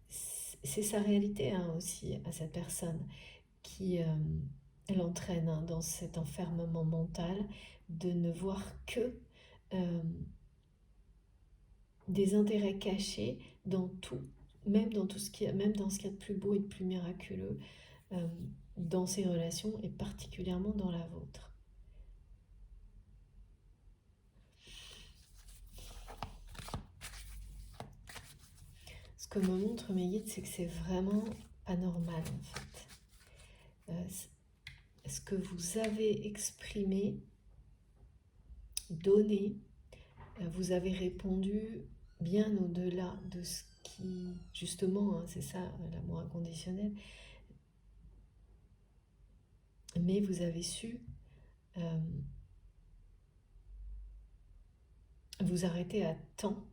Speaker 1: C'est sa réalité aussi à cette personne qui l'entraîne dans cet enfermement mental de ne voir que des intérêts cachés dans tout, même dans tout ce qui, même dans ce qu'il y a de plus beau et de plus miraculeux dans ses relations et particulièrement dans la vôtre. Ce que me montrent mes guides, c'est que c'est vraiment pas normal en fait. Ce que vous avez exprimé, donné, vous avez répondu bien au-delà de ce qui, justement, c'est ça l'amour inconditionnel, mais vous avez su vous arrêter à temps,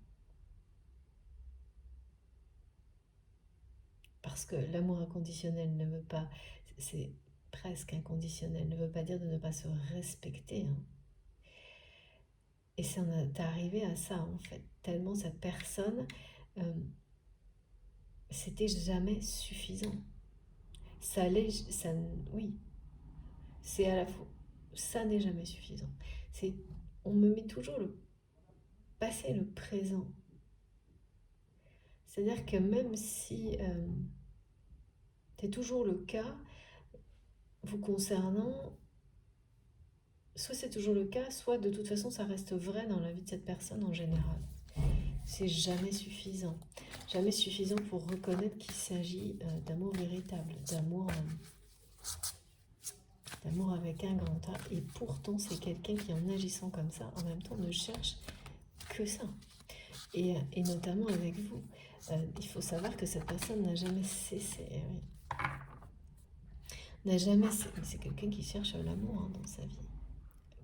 Speaker 1: parce que l'amour inconditionnel ne veut pas, c'est presque inconditionnel, ne veut pas dire de ne pas se respecter. Et ça en est arrivé à ça en fait, tellement cette personne, c'était jamais suffisant. Ça allait, ça, oui, c'est à la fois, ça n'est jamais suffisant. C'est, on me met toujours le passé et le présent. C'est-à-dire que même si c'est toujours le cas vous concernant, soit c'est toujours le cas, soit de toute façon ça reste vrai dans la vie de cette personne en général. C'est jamais suffisant. Jamais suffisant pour reconnaître qu'il s'agit d'amour véritable, d'amour avec un grand A. Et pourtant, c'est quelqu'un qui, en agissant comme ça, en même temps, ne cherche que ça. Et notamment avec vous. Il faut savoir que cette personne n'a jamais cessé n'a jamais... C'est quelqu'un qui cherche l'amour hein, dans sa vie.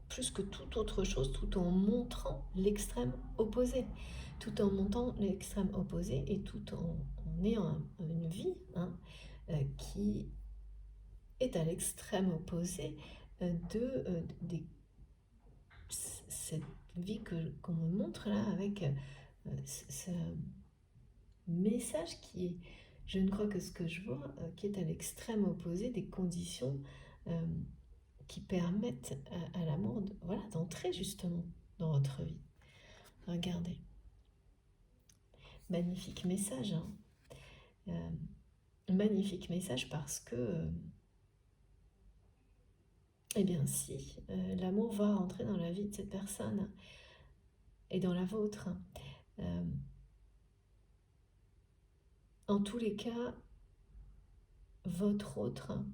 Speaker 1: Plus que toute autre chose, tout en montrant l'extrême opposé. Tout en montrant l'extrême opposé et tout en ayant une vie hein, qui est à l'extrême opposé cette vie qu'on me montre là avec ce message qui est, je ne crois que ce que je vois, qui est à l'extrême opposé des conditions qui permettent à l'amour voilà, d'entrer justement dans votre vie. Regardez. Magnifique message. Hein. Magnifique message parce que, eh bien si, l'amour va entrer dans la vie de cette personne et dans la vôtre. En tous les cas, votre autre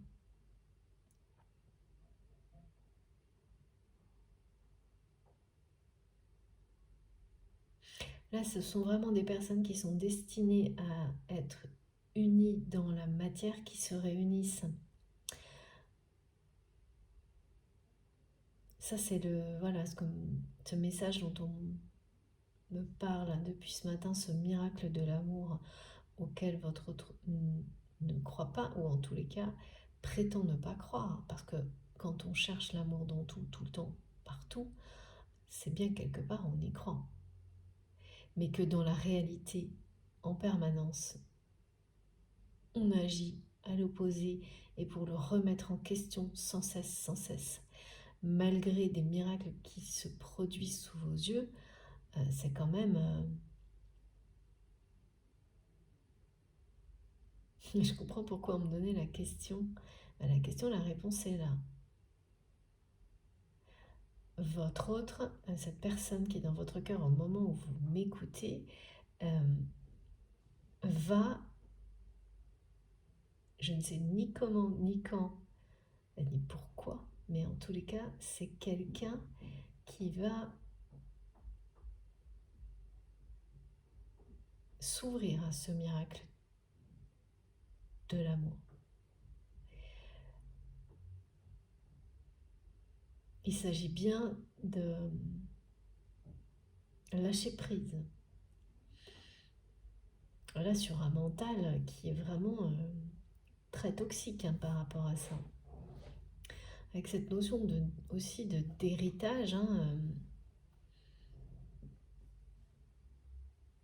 Speaker 1: là, ce sont vraiment des personnes qui sont destinées à être unies dans la matière, qui se réunissent. Ça, c'est voilà, ce message dont on me parle hein, depuis ce matin, ce miracle de l'amour auquel votre autre ne croit pas, ou en tous les cas, prétend ne pas croire. Parce que quand on cherche l'amour dans tout le temps, partout, c'est bien quelque part on y croit. Mais que dans la réalité, en permanence, on agit à l'opposé et pour le remettre en question sans cesse, malgré des miracles qui se produisent sous vos yeux, c'est quand même... Je comprends pourquoi on me donnait la question. La réponse est là. Votre autre, cette personne qui est dans votre cœur au moment où vous m'écoutez, va, je ne sais ni comment, ni quand, ni pourquoi, mais en tous les cas, c'est quelqu'un qui va s'ouvrir à ce miracle de l'amour. Il s'agit bien de lâcher prise. Là, sur un mental qui est vraiment très toxique hein, par rapport à ça. Avec cette notion aussi d'héritage. Hein,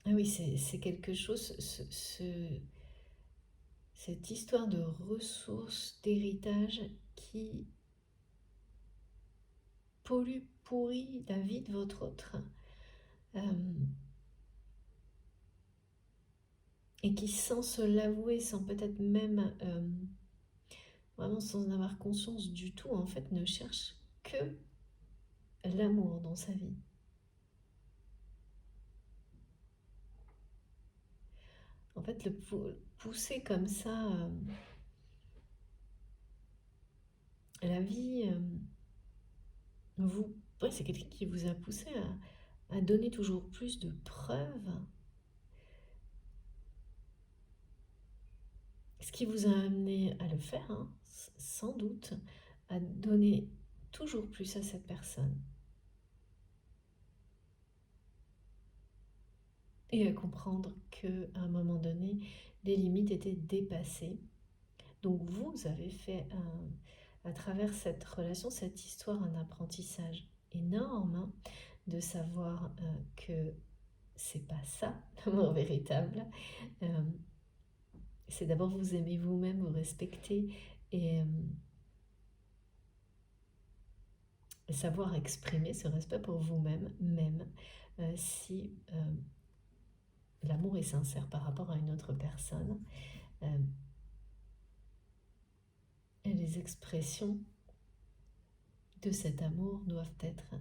Speaker 1: ah oui, c'est quelque chose, cette histoire de ressources, d'héritage qui pourrit la vie de votre autre. Et qui, sans se l'avouer, sans peut-être même vraiment sans en avoir conscience du tout, en fait, ne cherche que l'amour dans sa vie. En fait, le pousser comme ça, la vie, c'est quelqu'un qui vous a poussé à donner toujours plus de preuves. Ce qui vous a amené à le faire, hein, sans doute, à donner toujours plus à cette personne. Et à comprendre qu'à un moment donné, les limites étaient dépassées. Donc vous avez fait, à travers cette relation, cette histoire, un apprentissage énorme hein, de savoir que c'est pas ça l'amour véritable. C'est d'abord vous aimer vous-même, vous respecter et savoir exprimer ce respect pour vous-même, même si l'amour est sincère par rapport à une autre personne. Et les expressions de cet amour doivent être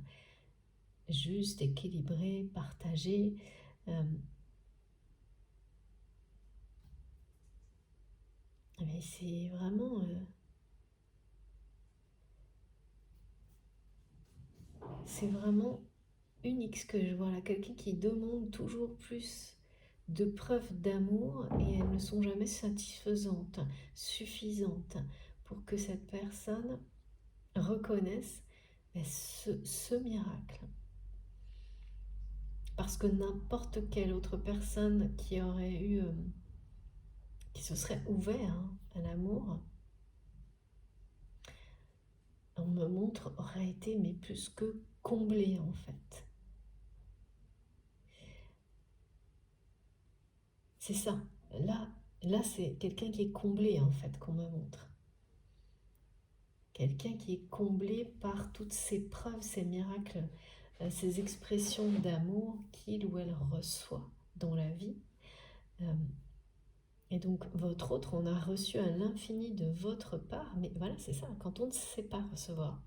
Speaker 1: justes, équilibrées, partagées. Mais c'est vraiment... c'est vraiment unique ce que je vois là. Quelqu'un qui demande toujours plus de preuves d'amour et elles ne sont jamais satisfaisantes, suffisantes pour que cette personne reconnaisse ce miracle. Parce que n'importe quelle autre personne qui aurait eu, qui se serait ouvert à l'amour, on me montre, aurait été mais plus que comblé en fait. C'est ça. Là c'est quelqu'un qui est comblé en fait qu'on me montre. Quelqu'un qui est comblé par toutes ces preuves, ces miracles, ces expressions d'amour qu'il ou elle reçoit dans la vie. Et donc, votre autre, on a reçu à l'infini de votre part, mais voilà, c'est ça, quand on ne sait pas recevoir.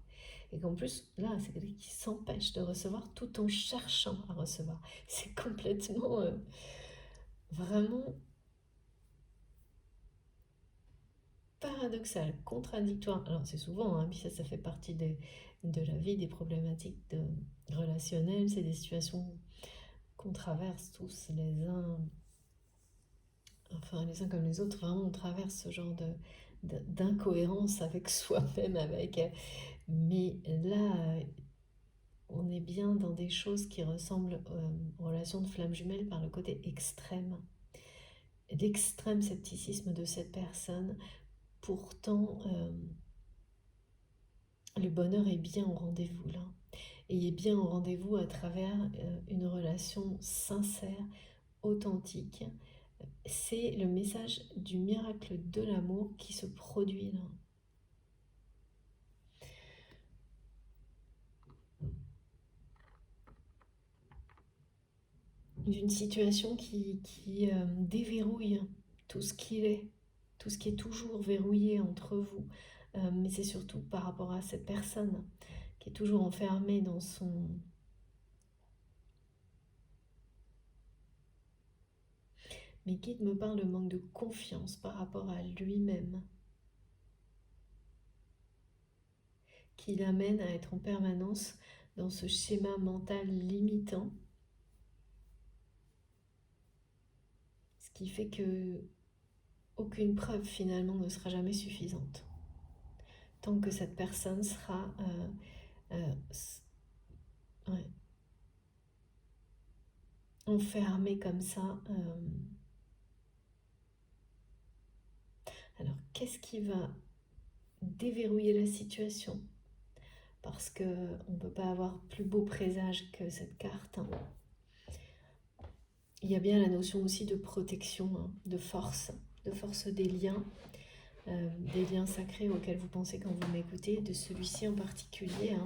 Speaker 1: Et qu'en plus, là, c'est quelqu'un qui s'empêche de recevoir tout en cherchant à recevoir. C'est complètement, vraiment paradoxal, contradictoire. Alors, c'est souvent, hein, puis ça fait partie de la vie, des problématiques relationnelles, c'est des situations qu'on traverse tous les uns comme les autres, vraiment on traverse ce genre d'incohérence avec soi-même, mais là, on est bien dans des choses qui ressemblent aux relations de flammes jumelles par le côté extrême, l'extrême scepticisme de cette personne. Pourtant, le bonheur est bien au rendez-vous là. Et il est bien au rendez-vous à travers une relation sincère, authentique. C'est le message du miracle de l'amour qui se produit là. D'une situation qui déverrouille tout ce qu'il est, tout ce qui est toujours verrouillé entre vous. Mais c'est surtout par rapport à cette personne qui est toujours enfermée dans son... Mes guides me parlent de manque de confiance par rapport à lui-même, qui l'amène à être en permanence dans ce schéma mental limitant, ce qui fait que aucune preuve finalement ne sera jamais suffisante. Tant que cette personne sera ouais, enfermée comme ça. Alors, qu'est-ce qui va déverrouiller la situation? Parce qu'on ne peut pas avoir plus beau présage que cette carte. Il y a bien la notion aussi de protection, de force des liens sacrés auxquels vous pensez quand vous m'écoutez, de celui-ci en particulier.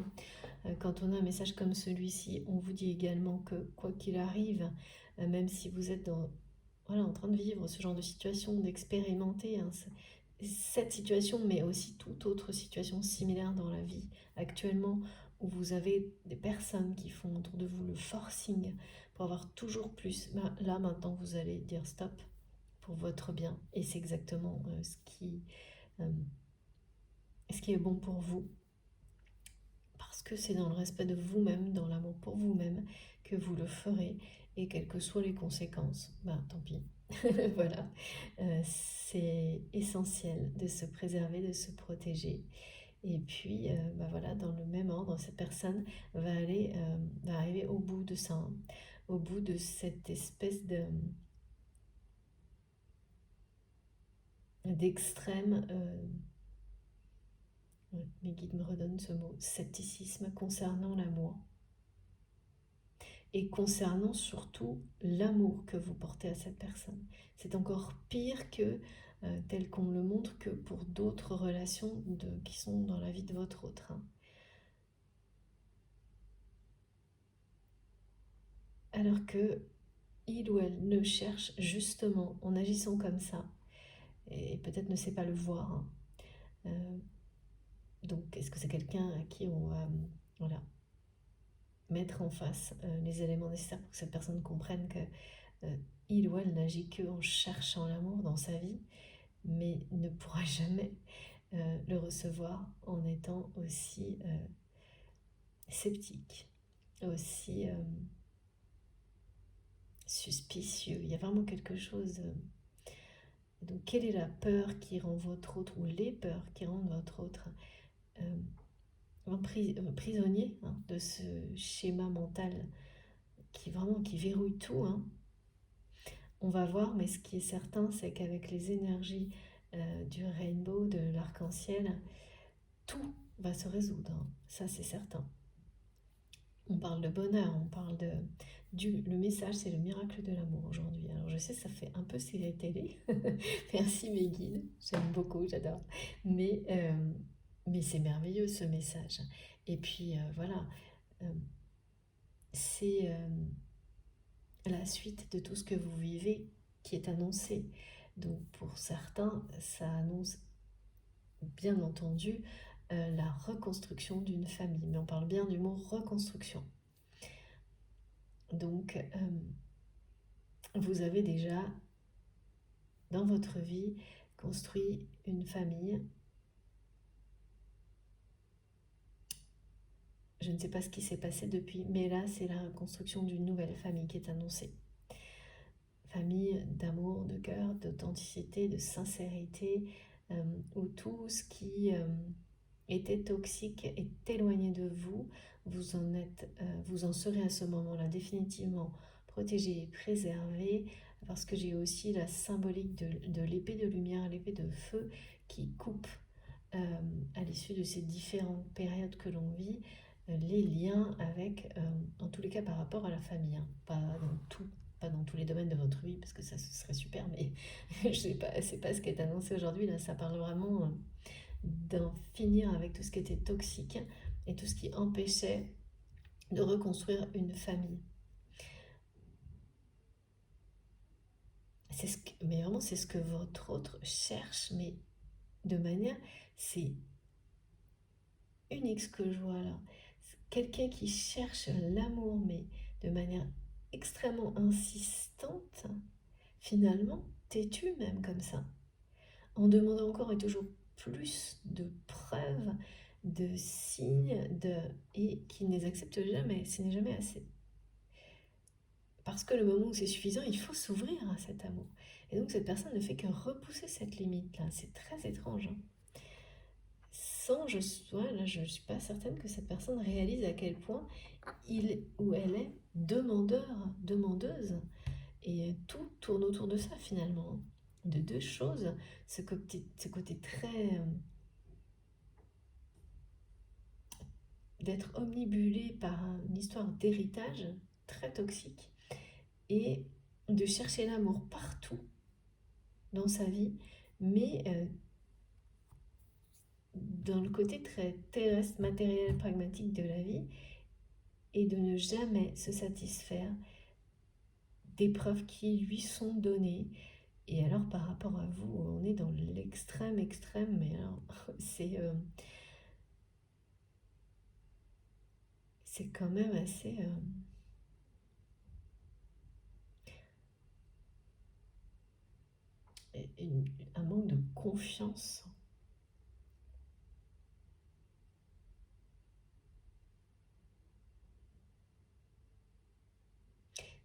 Speaker 1: Quand on a un message comme celui-ci, on vous dit également que quoi qu'il arrive, même si vous êtes en train de vivre ce genre de situation, d'expérimenter cette situation, mais aussi toute autre situation similaire dans la vie actuellement, où vous avez des personnes qui font autour de vous le forcing pour avoir toujours plus, là maintenant vous allez dire stop pour votre bien, et c'est exactement euh, ce qui est bon pour vous, parce que c'est dans le respect de vous-même, dans l'amour pour vous-même, que vous le ferez, et quelles que soient les conséquences, tant pis. Voilà, c'est essentiel de se préserver, de se protéger. Et puis, voilà, dans le même ordre, cette personne va arriver au bout de ça, au bout de cette espèce d'extrême, mes guides me redonnent ce mot, scepticisme concernant l'amour. Et concernant surtout l'amour que vous portez à cette personne. C'est encore pire que tel qu'on le montre que pour d'autres relations qui sont dans la vie de votre autre. Alors que il ou elle ne cherche justement, en agissant comme ça, et peut-être ne sait pas le voir. Donc, est-ce que c'est quelqu'un à qui on va mettre en face les éléments nécessaires pour que cette personne comprenne que il ou elle n'agit qu'en cherchant l'amour dans sa vie, mais ne pourra jamais le recevoir en étant aussi sceptique, aussi suspicieux. Il y a vraiment quelque chose Donc, quelle est la peur qui rend votre autre, ou les peurs qui rendent votre autre prisonnier, hein, de ce schéma mental qui verrouille tout, hein. On va voir, mais ce qui est certain, c'est qu'avec les énergies du rainbow, de l'arc-en-ciel, tout va se résoudre, hein. Ça, c'est certain. On parle de bonheur, on parle de... Le message, c'est le miracle de l'amour aujourd'hui. Alors je sais, ça fait un peu série télé. Merci mes guides, j'aime beaucoup, j'adore. Mais c'est merveilleux ce message. Et puis voilà, euh, c'est la suite de tout ce que vous vivez qui est annoncé. Donc pour certains, ça annonce bien entendu la reconstruction d'une famille. Mais on parle bien du mot reconstruction. Donc vous avez déjà dans votre vie construit une famille. Je ne sais pas ce qui s'est passé depuis, mais là c'est la reconstruction d'une nouvelle famille qui est annoncée. Famille d'amour, de cœur, d'authenticité, de sincérité, où tout ce qui était toxique est éloigné de vous. Vous en serez à ce moment-là définitivement protégé et préservé, parce que j'ai aussi la symbolique de l'épée de lumière, l'épée de feu qui coupe à l'issue de ces différentes périodes que l'on vit, les liens avec, en tous les cas par rapport à la famille, hein, pas dans tous les domaines de votre vie, parce que ça ce serait super, mais je sais pas, c'est pas ce qui est annoncé aujourd'hui. Là, ça parle vraiment d'en finir avec tout ce qui était toxique et tout ce qui empêchait de reconstruire une famille. Mais vraiment, c'est ce que votre autre cherche, mais de manière, c'est unique ce que je vois là. Quelqu'un qui cherche l'amour, mais de manière extrêmement insistante, finalement, têtu même comme ça, en demandant encore et toujours plus de preuves, de signes, et qui ne les accepte jamais. Ce n'est jamais assez. Parce que le moment où c'est suffisant, il faut s'ouvrir à cet amour. Et donc cette personne ne fait que repousser cette limite-là. C'est très étrange, hein. Je ne suis pas certaine que cette personne réalise à quel point il ou elle est demandeur, demandeuse. Et tout tourne autour de ça finalement, hein. De deux choses, ce côté très... d'être omnibulé par une histoire d'héritage très toxique, et de chercher l'amour partout dans sa vie, mais dans le côté très terrestre, matériel, pragmatique de la vie, et de ne jamais se satisfaire des preuves qui lui sont données. Et alors par rapport à vous, on est dans l'extrême extrême, mais alors c'est quand même assez un manque de confiance.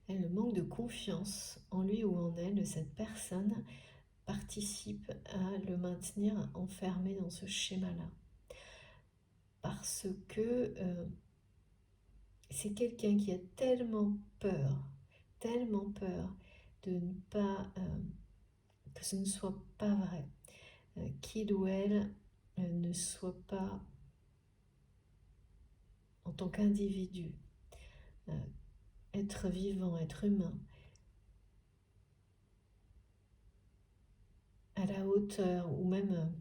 Speaker 1: Et le manque de confiance en lui ou en elle de cette personne participe à le maintenir enfermé dans ce schéma-là. Parce que c'est quelqu'un qui a tellement peur de ne pas, que ce ne soit pas vrai, qu'il ou elle ne soit pas en tant qu'individu, euh, être vivant, être humain, à la hauteur, ou même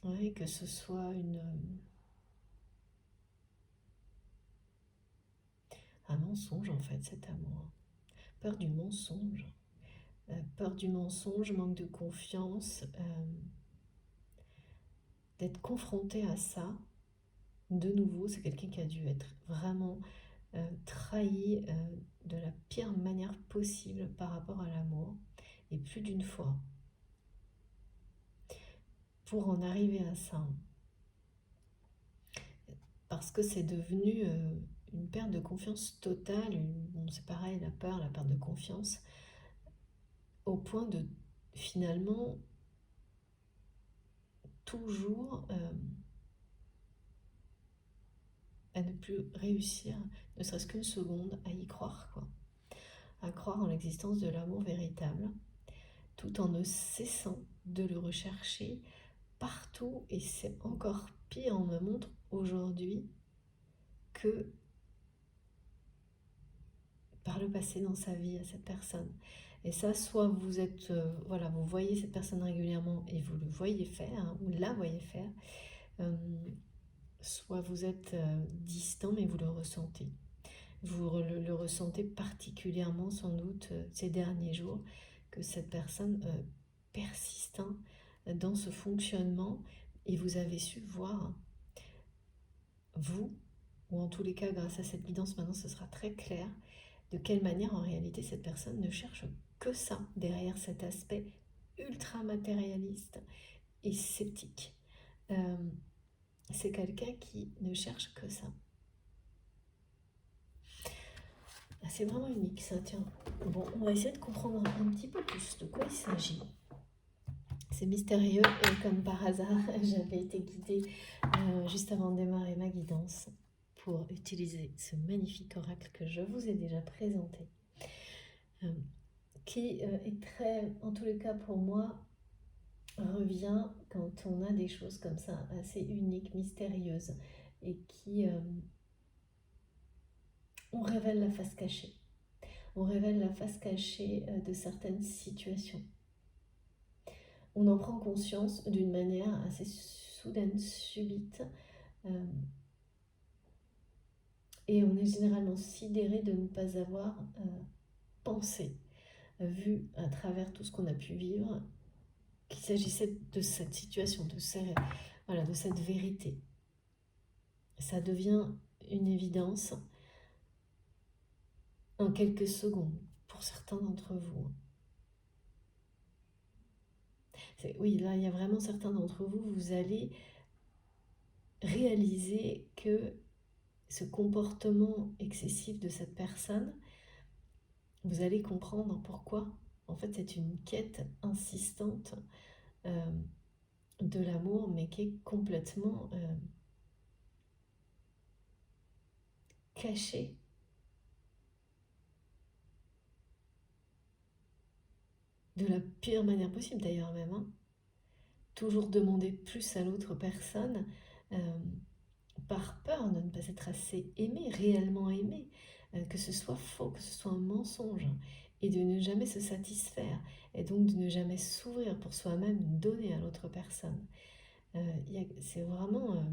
Speaker 1: ouais, que ce soit un mensonge en fait, cet amour. Peur du mensonge. Peur du mensonge, manque de confiance, d'être confronté à ça. De nouveau, c'est quelqu'un qui a dû être vraiment trahi de la pire manière possible par rapport à l'amour, et plus d'une fois. Pour en arriver à ça, parce que c'est devenu une perte de confiance totale, bon, c'est pareil, la peur, la perte de confiance, au point de finalement toujours à ne plus réussir, ne serait-ce qu'une seconde, à y croire, quoi. À croire en l'existence de l'amour véritable, tout en ne cessant de le rechercher partout. Et c'est encore pire, on me montre aujourd'hui que par le passé dans sa vie à cette personne. Et ça, soit vous êtes, voilà, vous voyez cette personne régulièrement et vous le voyez faire, hein, ou la voyez faire, soit vous êtes distant mais vous le ressentez. Vous le ressentez particulièrement sans doute ces derniers jours, que cette personne persiste dans ce fonctionnement, et vous avez su voir, vous, ou en tous les cas grâce à cette guidance maintenant ce sera très clair, de quelle manière en réalité cette personne ne cherche que ça derrière cet aspect ultra matérialiste et sceptique. C'est quelqu'un qui ne cherche que ça. C'est vraiment unique ça, tiens. Bon, on va essayer de comprendre un petit peu plus de quoi il s'agit. C'est mystérieux et comme par hasard, j'avais été guidée juste avant de démarrer ma guidance pour utiliser ce magnifique oracle que je vous ai déjà présenté, qui est très, en tous les cas pour moi, revient quand on a des choses comme ça, assez uniques, mystérieuses, et qui... on révèle la face cachée. On révèle la face cachée de certaines situations. On en prend conscience d'une manière assez soudaine, subite, et on est généralement sidéré de ne pas avoir pensé, vu à travers tout ce qu'on a pu vivre, qu'il s'agissait de cette situation, de cette vérité. Ça devient une évidence en quelques secondes pour certains d'entre vous. Oui, là, il y a vraiment certains d'entre vous, vous allez réaliser que ce comportement excessif de cette personne, vous allez comprendre pourquoi. En fait, c'est une quête insistante de l'amour, mais qui est complètement cachée. De la pire manière possible d'ailleurs même. Toujours demander plus à l'autre personne par peur de ne pas être assez aimé, réellement aimé, que ce soit faux, que ce soit un mensonge, et de ne jamais se satisfaire, et donc de ne jamais s'ouvrir pour soi-même, donner à l'autre personne. C'est vraiment...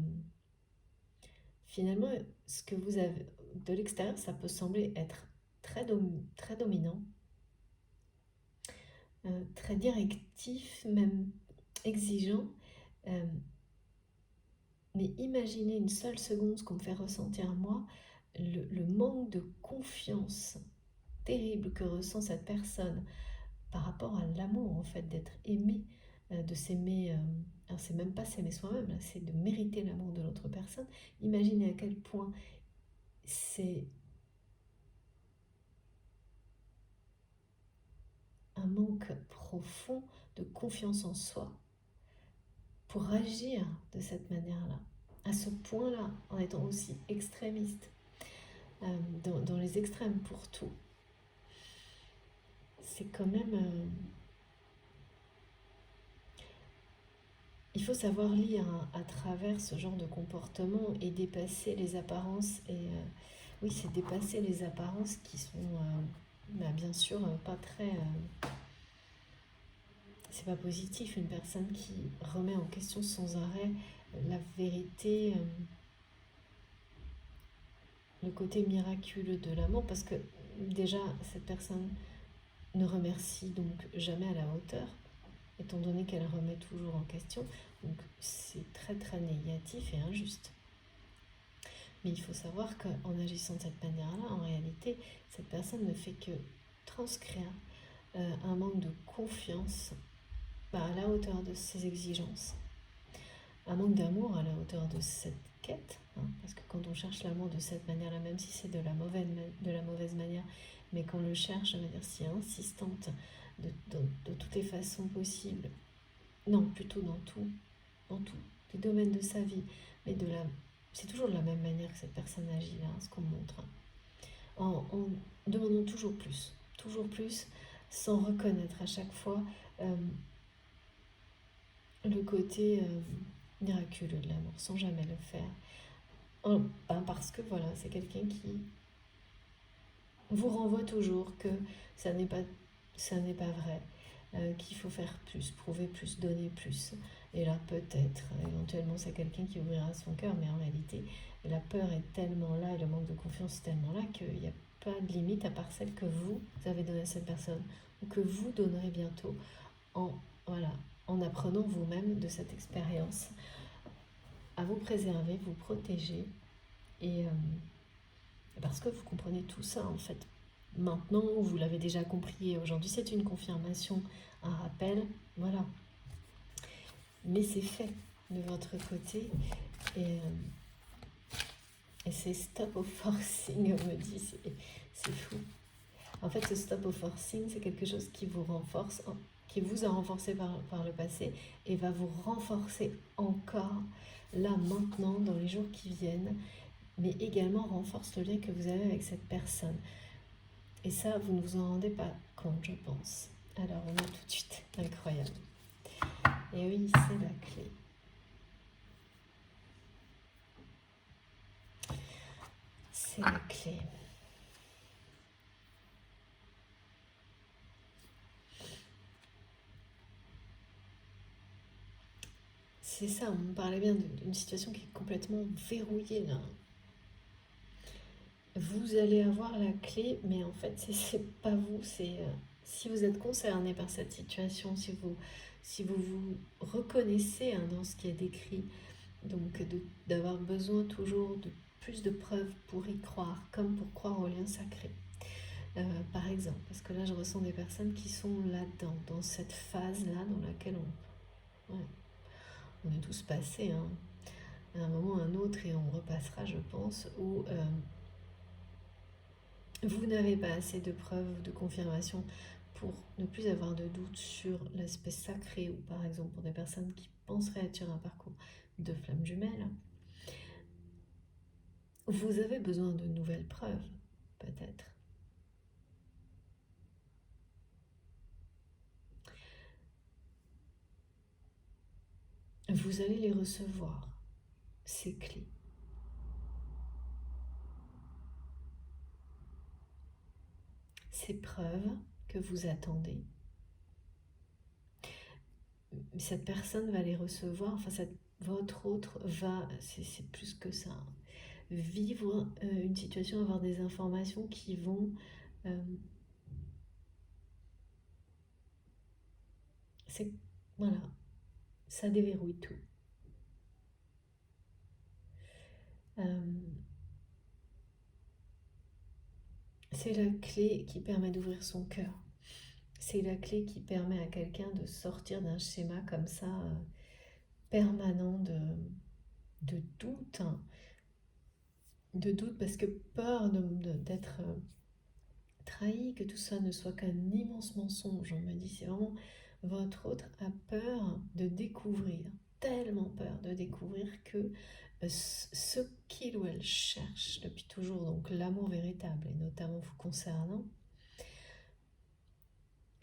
Speaker 1: finalement, ce que vous avez de l'extérieur, ça peut sembler être très dominant, très directif, même exigeant, mais imaginez une seule seconde ce qu'on me fait ressentir moi, le manque de confiance terrible que ressent cette personne par rapport à l'amour, en fait, d'être aimé, de s'aimer. Alors c'est même pas s'aimer soi-même, c'est de mériter l'amour de l'autre personne. Imaginez à quel point c'est un manque profond de confiance en soi pour agir de cette manière-là, à ce point-là, en étant aussi extrémiste, dans les extrêmes pour tout. C'est quand même... il faut savoir lire à travers ce genre de comportement et dépasser les apparences. Et oui, c'est dépasser les apparences qui sont bien sûr pas très... c'est pas positif, une personne qui remet en question sans arrêt la vérité, le côté miraculeux de l'amour, parce que déjà cette personne ne remercie donc jamais à la hauteur, étant donné qu'elle remet toujours en question, donc c'est très très négatif et injuste. Mais il faut savoir qu'en agissant de cette manière-là, en réalité, cette personne ne fait que transcrire un manque de confiance à la hauteur de ses exigences. un manque d'amour à la hauteur de cette quête, hein, parce que quand on cherche l'amour de cette manière-là, même si c'est de la mauvaise manière, mais qu'on le cherche de manière si insistante, de toutes les façons possibles, non, plutôt dans tout, les domaines de sa vie, mais c'est toujours de la même manière que cette personne agit là, ce qu'on montre, hein, en demandant toujours plus, sans reconnaître à chaque fois euh, le côté miraculeux de l'amour, sans jamais le faire. Parce que voilà, c'est quelqu'un qui vous renvoie toujours que ça n'est pas, ça n'est pas vrai, qu'il faut faire plus, prouver plus, donner plus. Et là, peut-être, éventuellement, c'est quelqu'un qui ouvrira son cœur, mais en réalité, la peur est tellement là et le manque de confiance est tellement là qu'il n'y a pas de limite à part celle que vous avez donnée à cette personne ou que vous donnerez bientôt en, voilà, en apprenant vous-même de cette expérience à vous préserver, vous protéger et parce que vous comprenez tout ça en fait. Maintenant, vous l'avez déjà compris et aujourd'hui c'est une confirmation, un rappel, voilà. Mais c'est fait de votre côté et, et c'est stop au forcing, on me dit, c'est fou. En fait, ce stop au forcing, c'est quelque chose qui vous renforce, qui vous a renforcé par le passé et va vous renforcer encore là, maintenant, dans les jours qui viennent, mais également renforce le lien que vous avez avec cette personne. Et ça, vous ne vous en rendez pas compte, je pense. Alors, on a tout de suite, incroyable. Et oui, c'est la clé. C'est la clé. C'est ça, on parlait bien d'une situation qui est complètement verrouillée là. Vous allez avoir la clé, mais en fait, c'est pas vous. C'est si vous êtes concerné par cette situation, si vous vous reconnaissez hein, dans ce qui est décrit, donc d'avoir besoin toujours de plus de preuves pour y croire, comme pour croire au lien sacré. Par exemple, parce que là, je ressens des personnes qui sont là-dedans, dans cette phase-là dans laquelle ouais, on est tous passés, hein, à un moment ou à un autre, et on repassera, je pense, où vous n'avez pas assez de preuves, de confirmation pour ne plus avoir de doute sur l'aspect sacré, ou par exemple pour des personnes qui penseraient être sur un parcours de flammes jumelles, vous avez besoin de nouvelles preuves, peut-être. Vous allez les recevoir, ces clés. Ces preuves que vous attendez, cette personne va les recevoir, enfin votre autre va, c'est plus que ça, hein, vivre une situation, avoir des informations qui vont, euh, c'est, voilà, ça déverrouille tout. Euh, c'est la clé qui permet d'ouvrir son cœur. C'est la clé qui permet à quelqu'un de sortir d'un schéma comme ça, permanent de doute, hein. De doute parce que peur d'être trahi, que tout ça ne soit qu'un immense mensonge. On me dit, c'est vraiment votre autre a peur de découvrir, tellement peur de découvrir que ce qu'il ou elle cherche depuis toujours, donc l'amour véritable, et notamment vous concernant,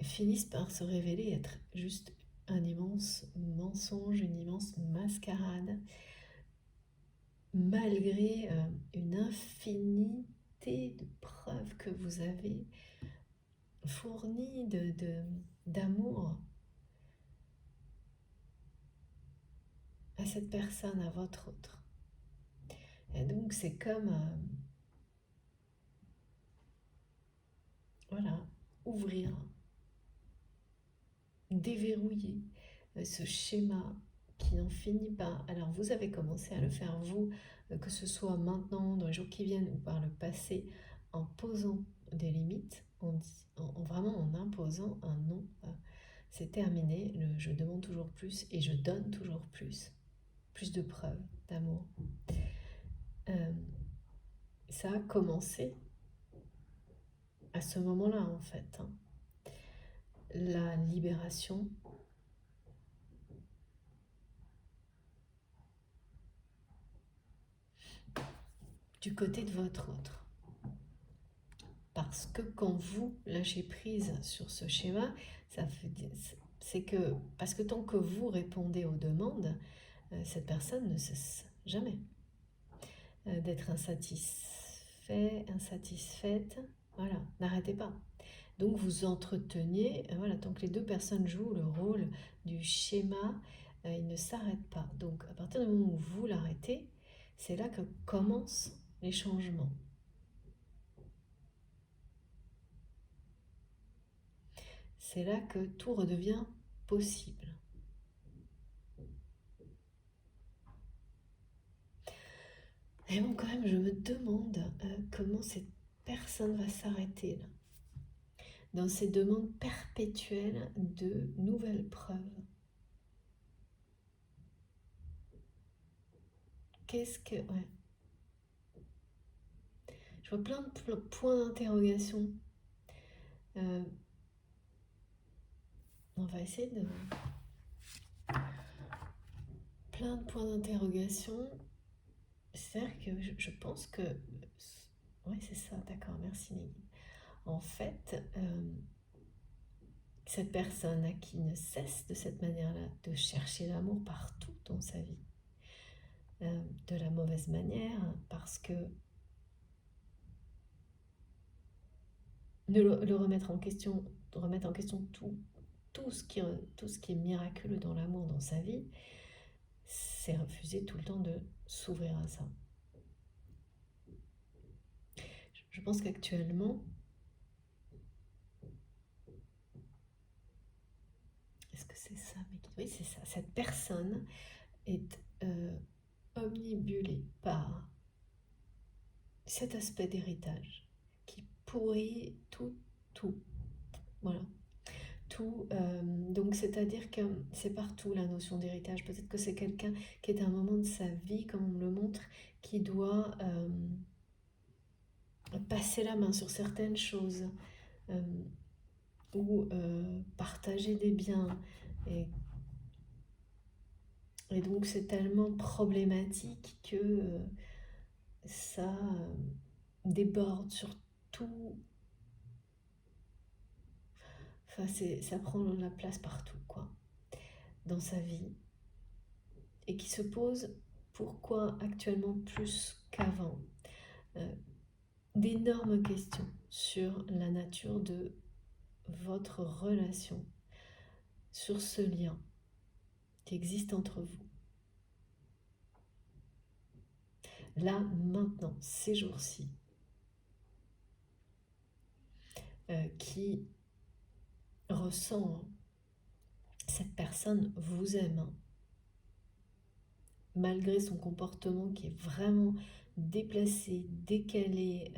Speaker 1: finissent par se révéler être juste un immense mensonge, une immense mascarade, malgré une infinité de preuves que vous avez fournies d'amour à cette personne, à votre autre. Et donc c'est comme, voilà, ouvrir, déverrouiller ce schéma qui n'en finit pas. Alors vous avez commencé à le faire vous, que ce soit maintenant, dans les jours qui viennent ou par le passé, en posant des limites, vraiment en imposant un non. C'est terminé, je demande toujours plus et je donne toujours plus. plus de preuves d'amour. Ça a commencé à ce moment-là, en fait, hein. La libération du côté de votre autre. Parce que quand vous lâchez prise sur ce schéma, c'est que, parce que tant que vous répondez aux demandes, cette personne ne cesse jamais d'être insatisfait, insatisfaite. Voilà, n'arrêtez pas. Donc vous entreteniez, voilà, tant que les deux personnes jouent le rôle du schéma, il ne s'arrête pas. Donc à partir du moment où vous l'arrêtez, c'est là que commencent les changements. C'est là que tout redevient possible. Et bon, quand même, je me demande comment cette personne va s'arrêter là, dans ces demandes perpétuelles de nouvelles preuves. Qu'est-ce que... Ouais. Je vois plein de points d'interrogation. On va essayer de... Plein de points d'interrogation. C'est-à-dire que je pense que... Oui, c'est ça, d'accord, merci Négui. En fait, cette personne qui ne cesse de cette manière-là de chercher l'amour partout dans sa vie, de la mauvaise manière, parce que le remettre en question, tout ce qui est miraculeux dans l'amour dans sa vie, c'est refuser tout le temps de s'ouvrir à ça. Je pense qu'actuellement, est-ce que c'est ça? Oui, c'est ça. Cette personne est omnibulée par cet aspect d'héritage qui pourrit tout. Voilà. Tout. Donc, c'est-à-dire que c'est partout la notion d'héritage. Peut-être que c'est quelqu'un qui est à un moment de sa vie, comme on me le montre, qui doit passer la main sur certaines choses ou partager des biens. Et donc, c'est tellement problématique que ça déborde sur tout. Enfin, ça prend la place partout, quoi, dans sa vie. Et qui se pose, pourquoi actuellement plus qu'avant, d'énormes questions sur la nature de votre relation, sur ce lien qui existe entre vous. Là, maintenant, ces jours-ci, qui ressent cette personne vous aime, malgré son comportement qui est vraiment déplacé, décalé,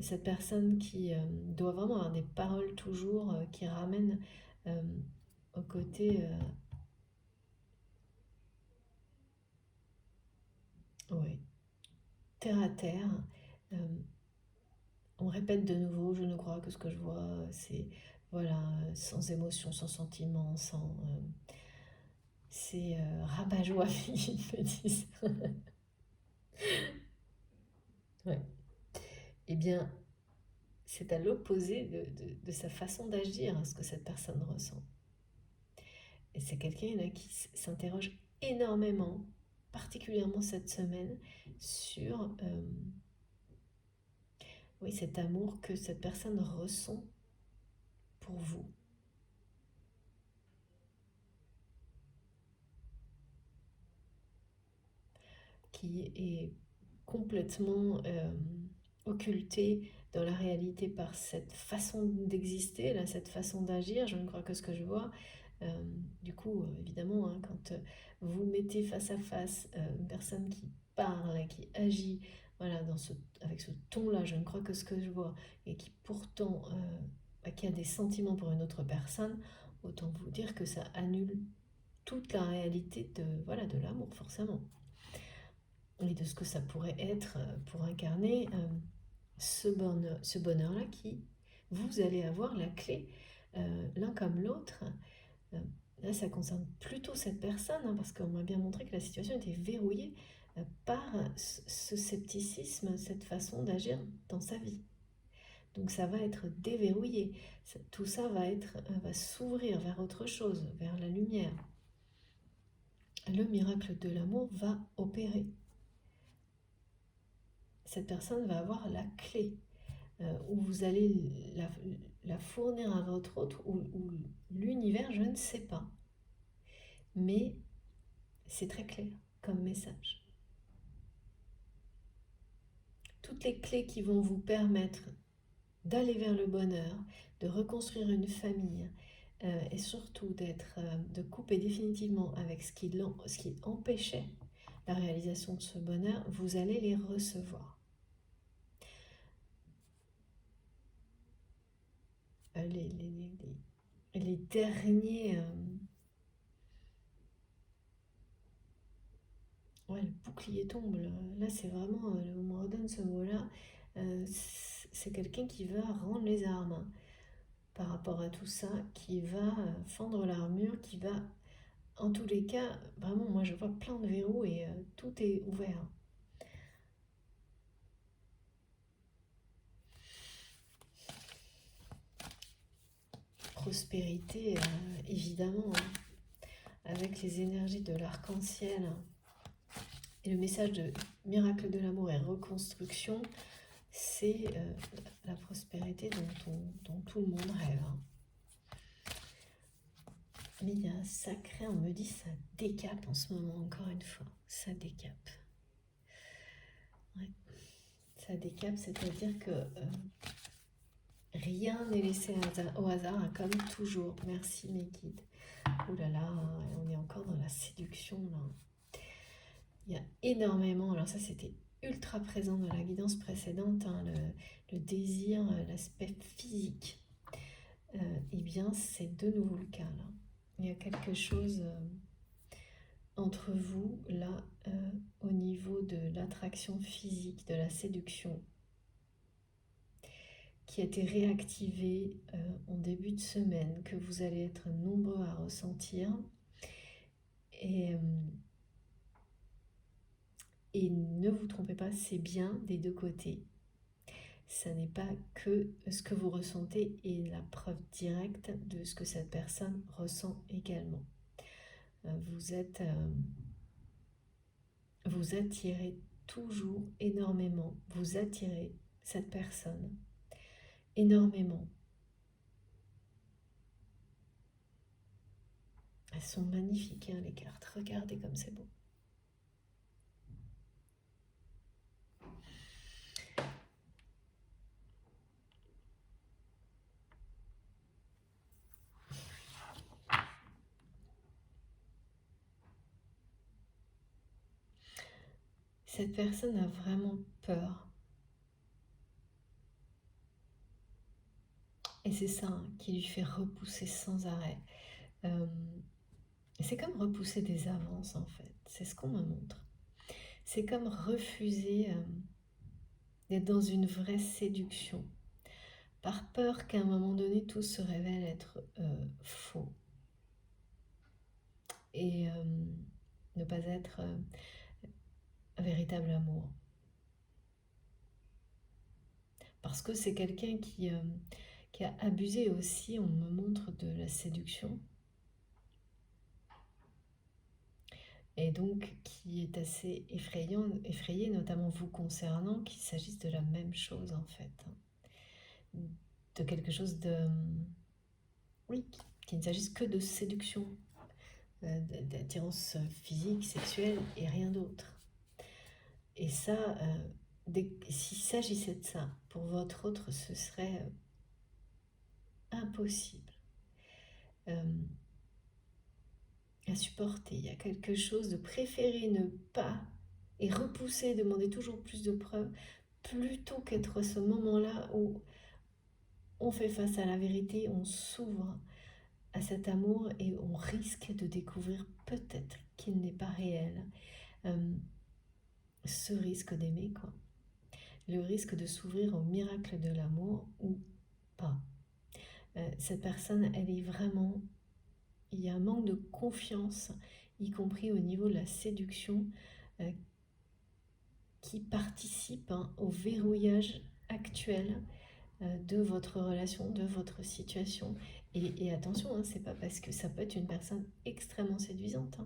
Speaker 1: cette personne qui doit vraiment avoir des paroles toujours qui ramènent au côté ouais, terre à terre. On répète de nouveau, je ne crois que ce que je vois, c'est voilà, sans émotion, sans sentiment, sans... c'est rabat-joie, ils me disent. Ouais. Eh bien, c'est à l'opposé de sa façon d'agir, ce que cette personne ressent. Et c'est quelqu'un là qui s'interroge énormément, particulièrement cette semaine, sur oui, cet amour que cette personne ressent pour vous. Qui est complètement occulté dans la réalité par cette façon d'exister, là, cette façon d'agir. Je ne crois que ce que je vois. Du coup, évidemment, hein, quand vous mettez face à face une personne qui parle, qui agit, voilà, avec ce ton-là, je ne crois que ce que je vois, et qui pourtant qui a des sentiments pour une autre personne, autant vous dire que ça annule toute la réalité voilà, de l'amour, forcément. Et de ce que ça pourrait être pour incarner ce bonheur-là qui, vous allez avoir la clé, l'un comme l'autre. Là, ça concerne plutôt cette personne, hein, parce qu'on m'a bien montré que la situation était verrouillée par ce scepticisme, cette façon d'agir dans sa vie. Donc ça va être déverrouillé. Tout ça va s'ouvrir vers autre chose, vers la lumière. Le miracle de l'amour va opérer. Cette personne va avoir la clé, où vous allez la fournir à votre autre, ou l'univers, je ne sais pas. Mais c'est très clair comme message. Toutes les clés qui vont vous permettre d'aller vers le bonheur, de reconstruire une famille, et surtout de couper définitivement avec ce qui empêchait la réalisation de ce bonheur, vous allez les recevoir. Les derniers... ouais, le bouclier tombe. Là c'est vraiment... on me redonne ce mot-là. C'est quelqu'un qui va rendre les armes, hein, par rapport à tout ça, qui va fendre l'armure, qui va... En tous les cas, vraiment, moi je vois plein de verrous et tout est ouvert. Prospérité, évidemment, hein, avec les énergies de l'arc-en-ciel, hein, et le message de miracle de l'amour et reconstruction, c'est la prospérité dont tout le monde rêve. Hein. Mais il y a un sacré, on me dit, ça décape en ce moment, encore une fois, ça décape. Ouais. Ça décape, c'est-à-dire que rien n'est laissé au hasard, hein, comme toujours. Merci mes guides. Ouh là là, on est encore dans la séduction là. Il y a énormément, alors ça c'était ultra présent dans la guidance précédente, hein, le désir, l'aspect physique. Eh bien c'est de nouveau le cas là. Il y a quelque chose entre vous là, au niveau de l'attraction physique, de la séduction, qui a été réactivé en début de semaine, que vous allez être nombreux à ressentir. Et ne vous trompez pas, c'est bien des deux côtés. Ça n'est pas que ce que vous ressentez et la preuve directe de ce que cette personne ressent également. Vous attirez toujours énormément, vous attirez cette personne énormément. Elles sont magnifiques, hein, les cartes. Regardez comme c'est beau. Cette personne a vraiment peur. Et c'est ça, hein, qui lui fait repousser sans arrêt. C'est comme repousser des avances en fait. C'est ce qu'on me montre. C'est comme refuser d'être dans une vraie séduction, par peur qu'à un moment donné tout se révèle être faux. Et ne pas être un véritable amour. Parce que c'est quelqu'un qui a abusé aussi, on me montre, de la séduction. Et donc qui est assez effrayé, notamment vous concernant, qu'il s'agisse de la même chose en fait. De quelque chose de... Oui, qu'il ne s'agisse que de séduction, d'attirance physique, sexuelle et rien d'autre. Et ça, s'il s'agissait de ça, pour votre autre, ce serait impossible à supporter. Il y a quelque chose de préférer ne pas et repousser, demander toujours plus de preuves, plutôt qu'être à ce moment-là où on fait face à la vérité, on s'ouvre à cet amour et on risque de découvrir peut-être qu'il n'est pas réel. Ce risque d'aimer, quoi. Le risque de s'ouvrir au miracle de l'amour ou pas. Cette personne, elle est vraiment... Il y a un manque de confiance, y compris au niveau de la séduction, qui participe au verrouillage actuel de votre relation, de votre situation. Et attention, c'est pas parce que ça peut être une personne extrêmement séduisante.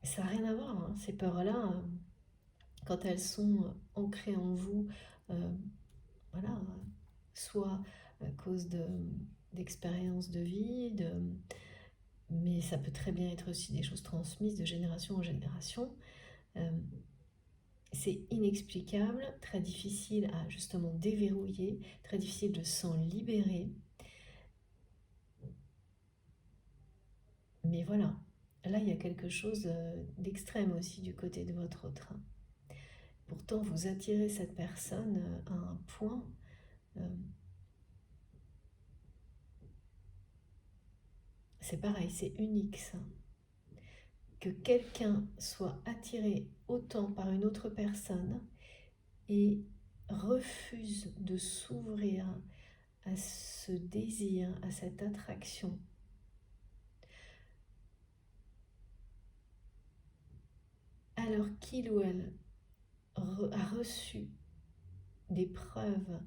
Speaker 1: Ça n'a rien à voir, ces peurs-là, quand elles sont ancrées en vous, voilà, soit à cause d'expériences de vie, mais ça peut très bien être aussi des choses transmises de génération en génération. C'est inexplicable, très difficile à justement déverrouiller, très difficile de s'en libérer. Mais voilà, là il y a quelque chose d'extrême aussi du côté de votre autre. Pourtant vous attirez cette personne à un point c'est pareil, c'est unique ça. Que quelqu'un soit attiré autant par une autre personne et refuse de s'ouvrir à ce désir, à cette attraction, alors qu'il ou elle a reçu des preuves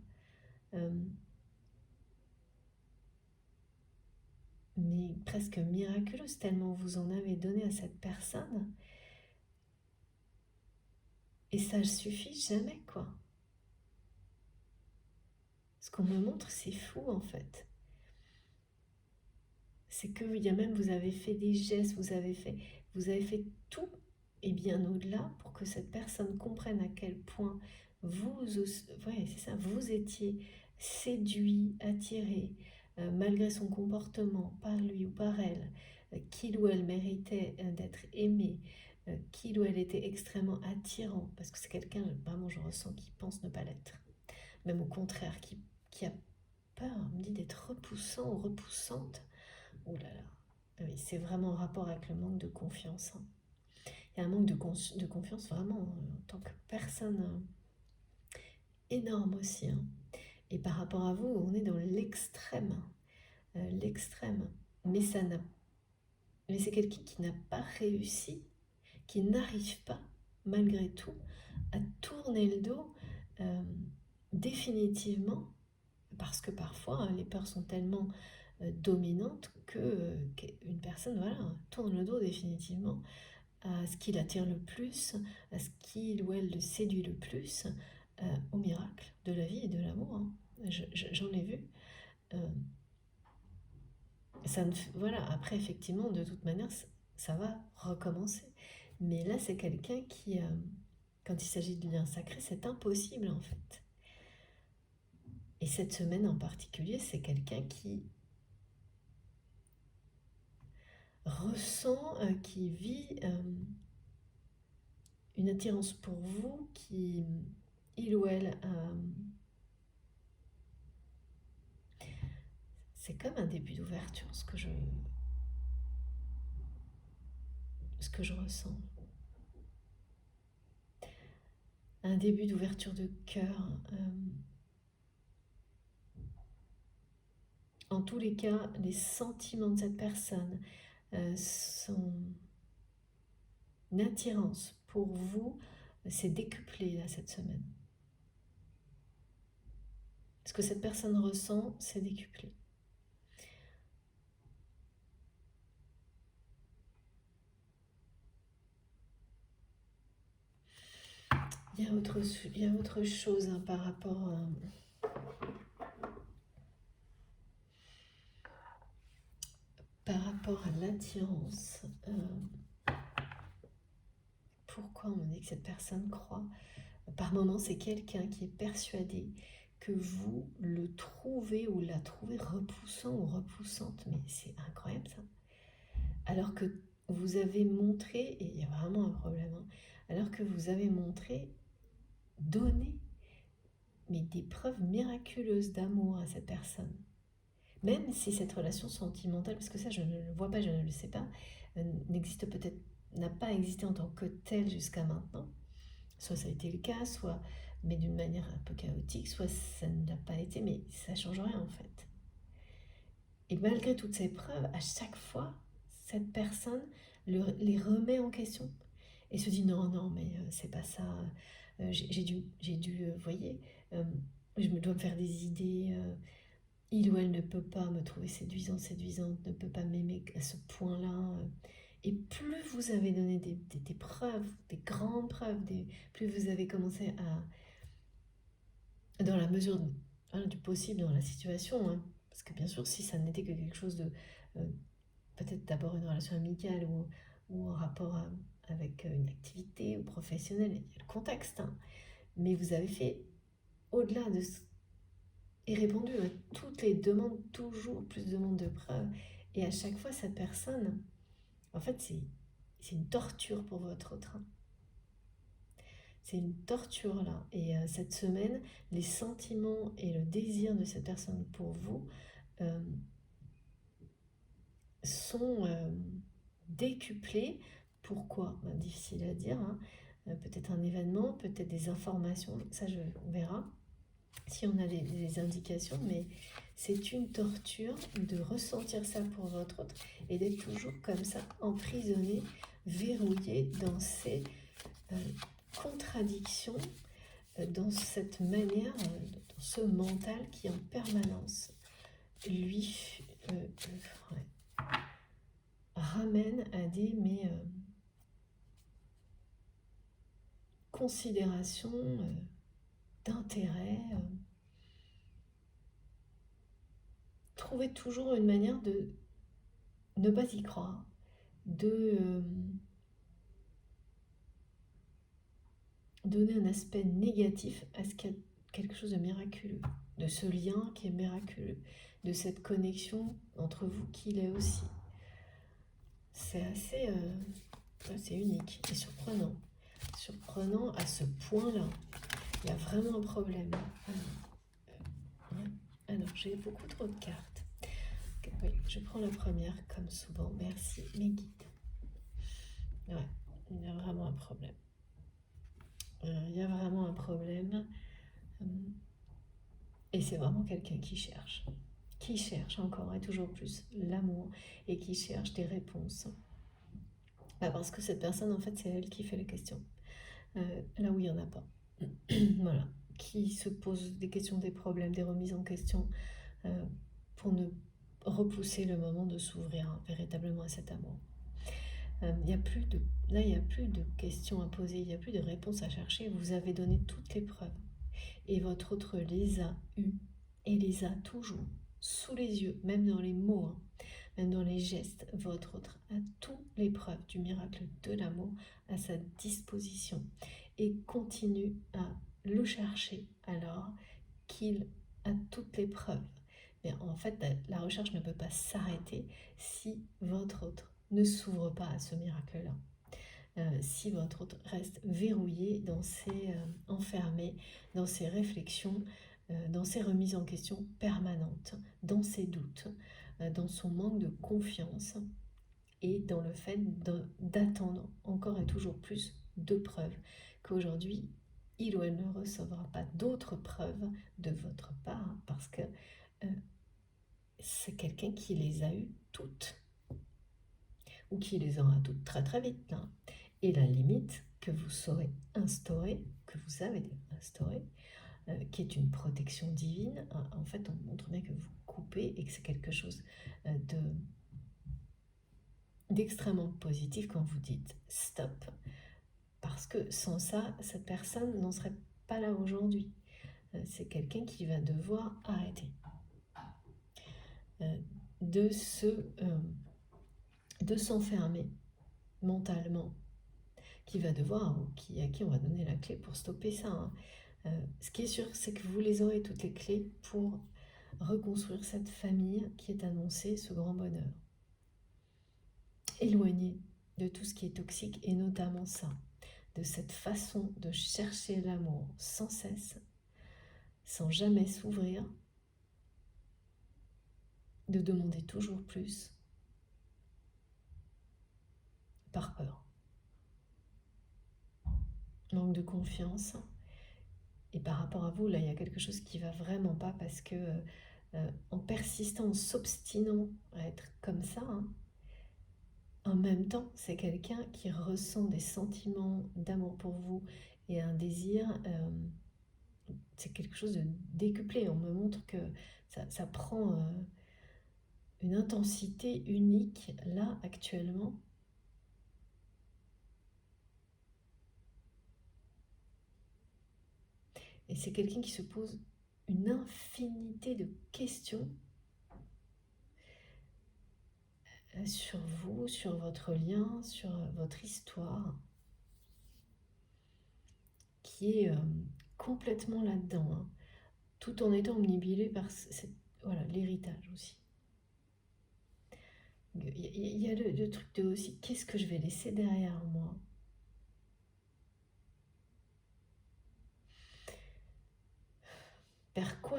Speaker 1: mais presque miraculeuses, tellement vous en avez donné à cette personne, et ça ne suffit jamais, quoi. Ce qu'on me montre, c'est fou en fait. C'est que il y a même, vous avez fait des gestes, vous avez fait tout et bien au-delà pour que cette personne comprenne à quel point c'est ça, vous étiez séduit, attiré, malgré son comportement, par lui ou par elle, qu'il ou elle méritait d'être aimé, qu'il ou elle était extrêmement attirant, parce que c'est quelqu'un, vraiment je ressens, qui pense ne pas l'être. Même au contraire, qui a peur, on me dit, d'être repoussant ou repoussante. Oh là là, oui, c'est vraiment en rapport avec le manque de confiance. Il y a un manque de confiance vraiment en tant que personne énorme aussi. Et par rapport à vous, on est dans l'extrême. L'extrême. Mais mais c'est quelqu'un qui n'a pas réussi, qui n'arrive pas, malgré tout, à tourner le dos définitivement, parce que parfois les peurs sont tellement dominantes qu'une personne, voilà, tourne le dos définitivement à ce qui l'attire le plus, à ce qu'il ou elle le séduit le plus, au miracle de la vie et de l'amour. J'en ai vu. Voilà, après, effectivement, de toute manière, ça va recommencer. Mais là, c'est quelqu'un qui, quand il s'agit de lien sacré, c'est impossible en fait. Et cette semaine en particulier, c'est quelqu'un qui ressent, qui vit une attirance pour vous, qui, il ou elle, c'est comme un début d'ouverture, ce que je ressens. Un début d'ouverture de cœur. En tous les cas, les sentiments de cette personne, son attirance pour vous, s'est décuplé là cette semaine. Ce que cette personne ressent, c'est décuplé. Il y a autre chose par rapport à l'attirance. Pourquoi on me dit que cette personne croit? Par moments, c'est quelqu'un qui est persuadé que vous le trouvez ou la trouvez repoussant ou repoussante. Mais c'est incroyable ça. Alors que vous avez montré, et il y a vraiment un problème, alors que vous avez montré, donné, mais des preuves miraculeuses d'amour à cette personne. Même si cette relation sentimentale, parce que ça je ne le vois pas, je ne le sais pas, n'existe peut-être, n'a pas existé en tant que telle jusqu'à maintenant, soit ça a été le cas, soit mais d'une manière un peu chaotique, soit ça ne l'a pas été, mais ça change rien en fait. Et malgré toutes ces preuves, à chaque fois, cette personne les remet en question et se dit non, non, mais c'est pas ça. Vous voyez, euh, je me dois me faire des idées. Il ou elle ne peut pas me trouver séduisant, séduisante, ne peut pas m'aimer à ce point-là. Et plus vous avez donné des preuves, des grandes preuves, plus vous avez commencé dans la mesure du possible dans la situation, hein, parce que bien sûr, si ça n'était que quelque chose de euh, peut-être d'abord une relation amicale ou en rapport avec une activité ou professionnelle, il y a le contexte, hein, mais vous avez fait au-delà de ce et répondu à toutes les demandes, toujours plus de demandes de preuves. Et à chaque fois, cette personne, en fait, c'est une torture pour votre train. C'est une torture là. Et cette semaine, les sentiments et le désir de cette personne pour vous euh, sont décuplés. Pourquoi? Difficile à dire, hein. Peut-être un événement, peut-être des informations, ça on verra si on a des indications, mais c'est une torture de ressentir ça pour votre autre et d'être toujours comme ça, emprisonné, verrouillé dans ces euh, contradictions, dans cette manière, dans ce mental qui en permanence lui ouais, ramène à des considérations d'intérêt. Trouver toujours une manière de ne pas y croire, de donner un aspect négatif à ce qu'il y a quelque chose de miraculeux, de ce lien qui est miraculeux, de cette connexion entre vous qui l'est aussi. C'est assez unique et surprenant. Surprenant à ce point-là. Il y a vraiment un problème. Alors, j'ai beaucoup trop de cartes. Oui, je prends la première comme souvent. Merci, mes guides. Ouais, il y a vraiment un problème. Il y a vraiment un problème. Et c'est vraiment quelqu'un qui cherche encore et toujours plus l'amour et qui cherche des réponses. Parce que cette personne, en fait, c'est elle qui fait les questions. Là où il n'y en a pas. Voilà. Qui se pose des questions, des problèmes, des remises en question pour ne repousser le moment de s'ouvrir véritablement à cet amour. Là, il n'y a plus de questions à poser, il n'y a plus de réponses à chercher. Vous avez donné toutes les preuves. Et votre autre les a eues et les a toujours sous les yeux, même dans les mots, hein, même dans les gestes. Votre autre a toutes les preuves du miracle de l'amour à sa disposition et continue à le chercher alors qu'il a toutes les preuves. Mais en fait, la recherche ne peut pas s'arrêter si votre autre ne s'ouvre pas à ce miracle-là. Si votre autre reste verrouillé enfermé dans ses réflexions, dans ses remises en question permanentes, dans ses doutes, dans son manque de confiance et dans le fait d'attendre encore et toujours plus de preuves qu'aujourd'hui il ou elle ne recevra pas d'autres preuves de votre part parce que c'est quelqu'un qui les a eues toutes ou qui les aura toutes très très vite là. Et la limite que vous saurez instaurer, que vous avez instaurée, qui est une protection divine, en fait, on montre bien que vous coupez et que c'est quelque chose d'extrêmement positif quand vous dites stop, parce que sans ça, cette personne n'en serait pas là aujourd'hui. C'est quelqu'un qui va devoir arrêter de s'enfermer mentalement, qui va devoir, à qui on va donner la clé pour stopper ça, hein. Ce qui est sûr, c'est que vous les aurez toutes les clés pour reconstruire cette famille qui est annoncée, ce grand bonheur. Éloigné de tout ce qui est toxique et notamment ça, de cette façon de chercher l'amour sans cesse, sans jamais s'ouvrir, de demander toujours plus par peur, manque de confiance. Et par rapport à vous, là, il y a quelque chose qui va vraiment pas parce que en persistant, en s'obstinant à être comme ça, hein, en même temps, c'est quelqu'un qui ressent des sentiments d'amour pour vous et un désir. C'est quelque chose de décuplé. On me montre que ça prend une intensité unique là actuellement. Et c'est quelqu'un qui se pose une infinité de questions sur vous, sur votre lien, sur votre histoire, qui est complètement là-dedans, hein, tout en étant omnibulé par voilà, l'héritage aussi. Il y a le truc de aussi, qu'est-ce que je vais laisser derrière moi? Vers quoi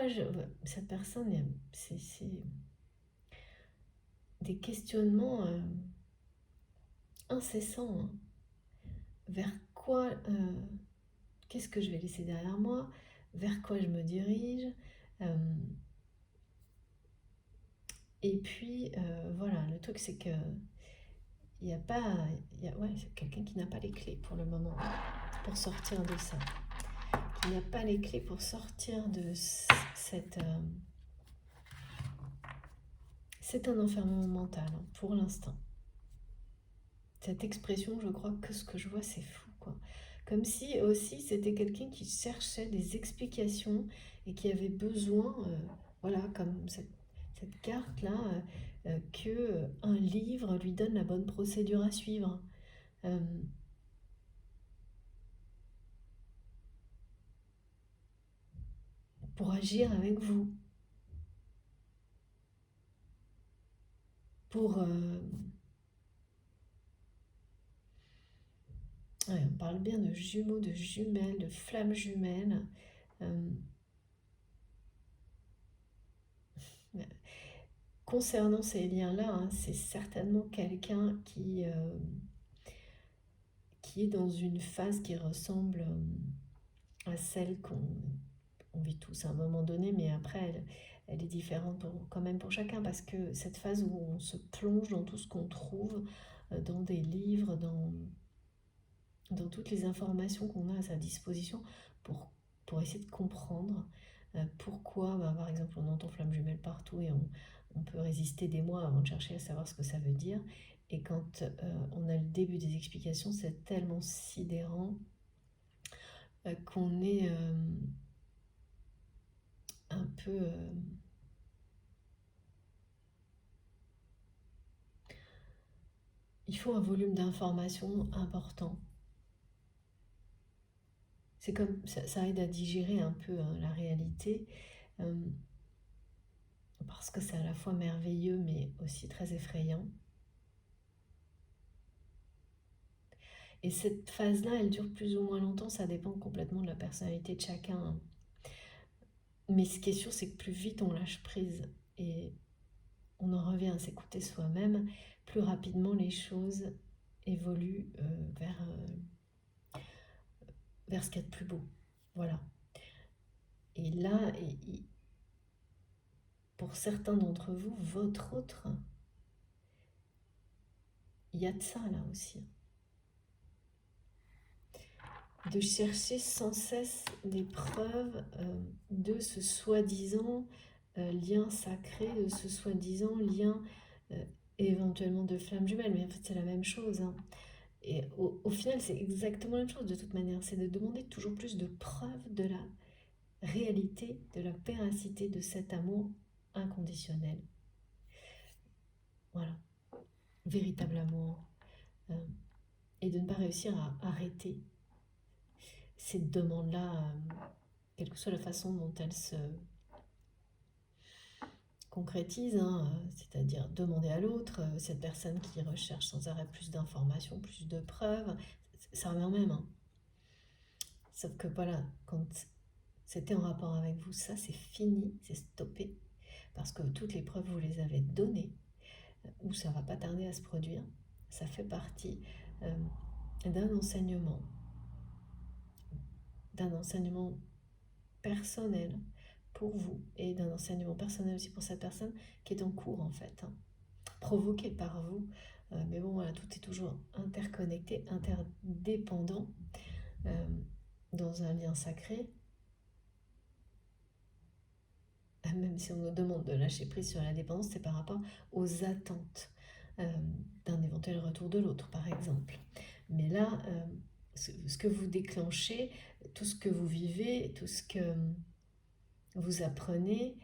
Speaker 1: cette personne, c'est des questionnements incessants, hein. Vers quoi, qu'est-ce que je vais laisser derrière moi? Vers quoi je me dirige? euh, et puis, voilà, le truc c'est que il n'y a pas, ouais, c'est quelqu'un qui n'a pas les clés pour le moment, pour sortir de ça. Qui n'a pas les clés pour sortir de cette... c'est un enfermement mental, hein, pour l'instant. Cette expression, je crois que ce que je vois, c'est fou, quoi. Comme si aussi c'était quelqu'un qui cherchait des explications et qui avait besoin, voilà, comme cette carte-là, que un livre lui donne la bonne procédure à suivre. Euh, pour agir avec vous. Pour... ouais, on parle bien de jumeaux, de jumelles, de flammes jumelles. Euh, concernant ces liens-là, hein, c'est certainement quelqu'un qui est dans une phase qui ressemble à celle qu'on vit tous à un moment donné, mais après, elle est différente quand même pour chacun, parce que cette phase où on se plonge dans tout ce qu'on trouve, dans des livres, dans toutes les informations qu'on a à sa disposition pour essayer de comprendre pourquoi, bah, par exemple, on entend flamme jumelle partout et on peut résister des mois avant de chercher à savoir ce que ça veut dire. Et quand on a le début des explications, c'est tellement sidérant qu'on est un peu... il faut un volume d'informations important. C'est comme ça aide à digérer un peu, hein, la réalité, euh, parce que c'est à la fois merveilleux mais aussi très effrayant. Et cette phase-là, elle dure plus ou moins longtemps, ça dépend complètement de la personnalité de chacun, hein. Mais ce qui est sûr, c'est que plus vite on lâche prise et on en revient à s'écouter soi-même, plus rapidement les choses évoluent vers ce qu'il y a de plus beau. Voilà. Et là, pour certains d'entre vous, votre autre, il y a de ça là aussi. De chercher sans cesse des preuves de ce soi-disant lien sacré, de ce soi-disant lien éventuellement de flamme jumelle, mais en fait c'est la même chose, hein. Et au final c'est exactement la même chose de toute manière, c'est de demander toujours plus de preuves de la réalité, de la véracité de cet amour inconditionnel. Voilà, véritable amour. Euh, et de ne pas réussir à arrêter cette demande-là, quelle que soit la façon dont elle se concrétise, hein, c'est-à-dire demander à l'autre, cette personne qui recherche sans arrêt plus d'informations, plus de preuves, ça revient même, hein. Sauf que voilà, quand c'était en rapport avec vous, ça c'est fini, c'est stoppé. parce que toutes les preuves, vous les avez données, ou ça va pas tarder à se produire. Ça fait partie d'un enseignement personnel pour vous et d'un enseignement personnel aussi pour cette personne qui est en cours en fait, hein, provoqué par vous. Mais bon, voilà, tout est toujours interconnecté, interdépendant dans un lien sacré. Même si on nous demande de lâcher prise sur la dépendance, c'est par rapport aux attentes d'un éventuel retour de l'autre, par exemple. Mais là, ce que vous déclenchez, tout ce que vous vivez, tout ce que vous apprenez,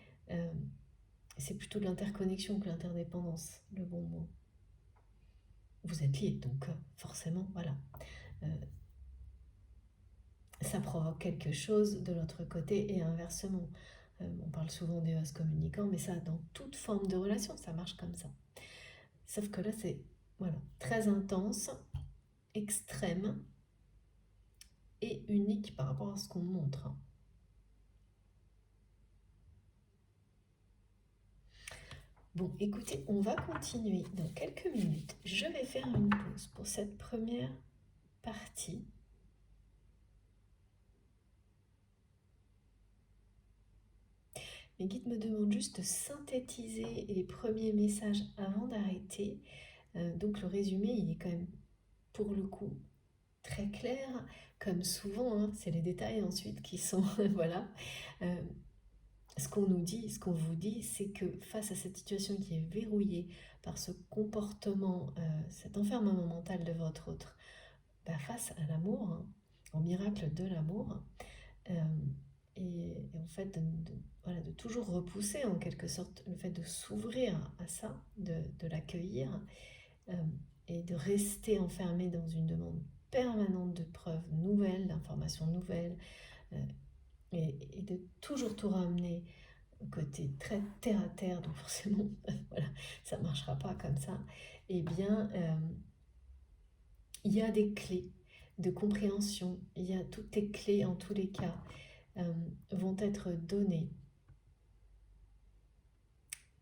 Speaker 1: c'est plutôt de l'interconnexion que l'interdépendance, le bon mot. Vous êtes liés, donc forcément, voilà. Ça provoque quelque chose de l'autre côté et inversement. On parle souvent des vases communicants, mais ça, dans toute forme de relation, ça marche comme ça. Sauf que là, c'est voilà, très intense, extrême et unique par rapport à ce qu'on montre. Bon, écoutez, on va continuer dans quelques minutes. Je vais faire une pause pour cette première partie. Mes guides me demandent juste de synthétiser les premiers messages avant d'arrêter. Donc le résumé, il est quand même, pour le coup, très clair. Comme souvent, hein, c'est les détails ensuite qui sont... voilà. Ce qu'on nous dit, ce qu'on vous dit, c'est que face à cette situation qui est verrouillée par ce comportement, cet enfermement mental de votre autre, face à l'amour, hein, au miracle de l'amour, et en fait voilà, de toujours repousser en quelque sorte le fait de s'ouvrir à ça, de l'accueillir, et de rester enfermé dans une demande permanente de preuves nouvelles, d'informations nouvelles, et de toujours tout ramener au côté très terre à terre, donc forcément, voilà, ça ne marchera pas comme ça, eh bien, il y a des clés de compréhension, il y a toutes les clés en tous les cas vont être données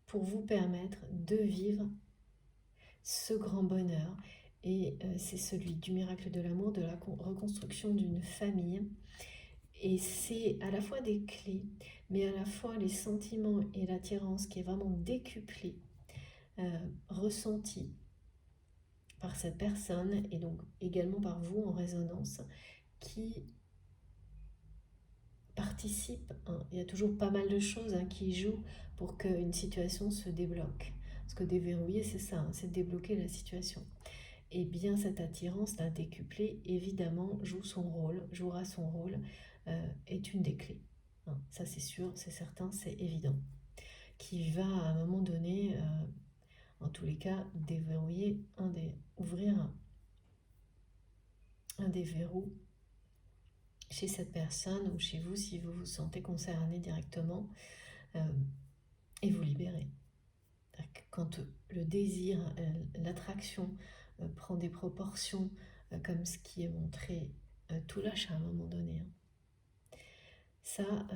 Speaker 1: pour vous permettre de vivre ce grand bonheur. Et c'est celui du miracle de l'amour, de la reconstruction d'une famille. Et c'est à la fois des clés, mais à la fois les sentiments et l'attirance qui est vraiment décuplée, ressentie par cette personne et donc également par vous en résonance, qui participe, hein. Il y a toujours pas mal de choses qui jouent pour qu'une situation se débloque. Parce que déverrouiller, c'est ça, hein, c'est débloquer la situation. Et bien cette attirance, la décuplée, évidemment, jouera son rôle, est une des clés. Hein. Ça c'est sûr, c'est certain, c'est évident. Qui va à un moment donné, en tous les cas, déverrouiller ouvrir un des verrous chez cette personne ou chez vous si vous vous sentez concerné directement, et vous libérer. Quand le désir, l'attraction prend des proportions comme ce qui est montré, tout lâche à un moment donné. Hein. Ça,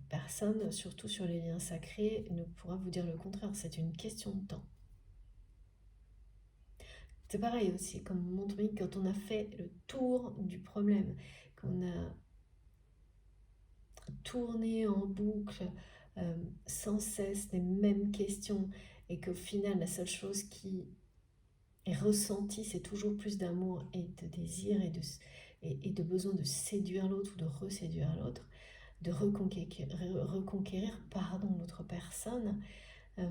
Speaker 1: personne, surtout sur les liens sacrés, ne pourra vous dire le contraire, c'est une question de temps. C'est pareil aussi, comme montré, quand on a fait le tour du problème, qu'on a tourné en boucle sans cesse les mêmes questions, et qu'au final, la seule chose qui est ressentie, c'est toujours plus d'amour et de désir et de besoin de séduire l'autre ou de reséduire l'autre, de reconquérir l'autre personne. À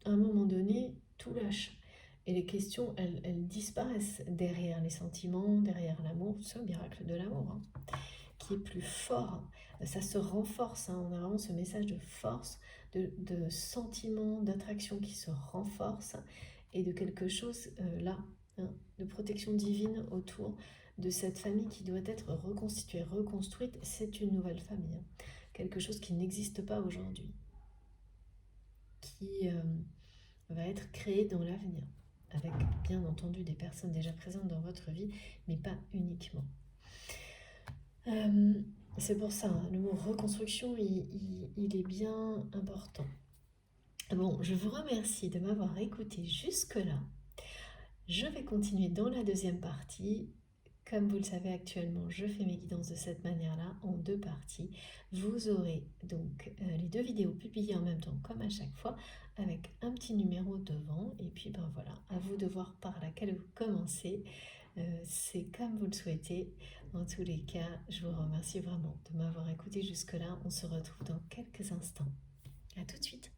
Speaker 1: un moment donné, tout lâche. Et les questions, elles disparaissent derrière les sentiments, derrière l'amour, ce miracle de l'amour, hein, qui est plus fort. Ça se renforce, hein, on a vraiment ce message de force, de sentiment, d'attraction qui se renforce, et de quelque chose là, hein, de protection divine autour de cette famille qui doit être reconstituée, reconstruite. C'est une nouvelle famille, hein, quelque chose qui n'existe pas aujourd'hui, qui va être créé dans l'avenir, avec bien entendu des personnes déjà présentes dans votre vie, mais pas uniquement. C'est pour ça, hein, le mot reconstruction, il est bien important. Bon, je vous remercie de m'avoir écouté jusque-là. Je vais continuer dans la deuxième partie. Comme vous le savez actuellement, je fais mes guidances de cette manière-là, en deux parties. Vous aurez donc les deux vidéos publiées en même temps, comme à chaque fois, avec un petit numéro devant. Et puis ben voilà, à vous de voir par laquelle vous commencez. C'est comme vous le souhaitez. En tous les cas, je vous remercie vraiment de m'avoir écouté jusque-là. On se retrouve dans quelques instants. À tout de suite.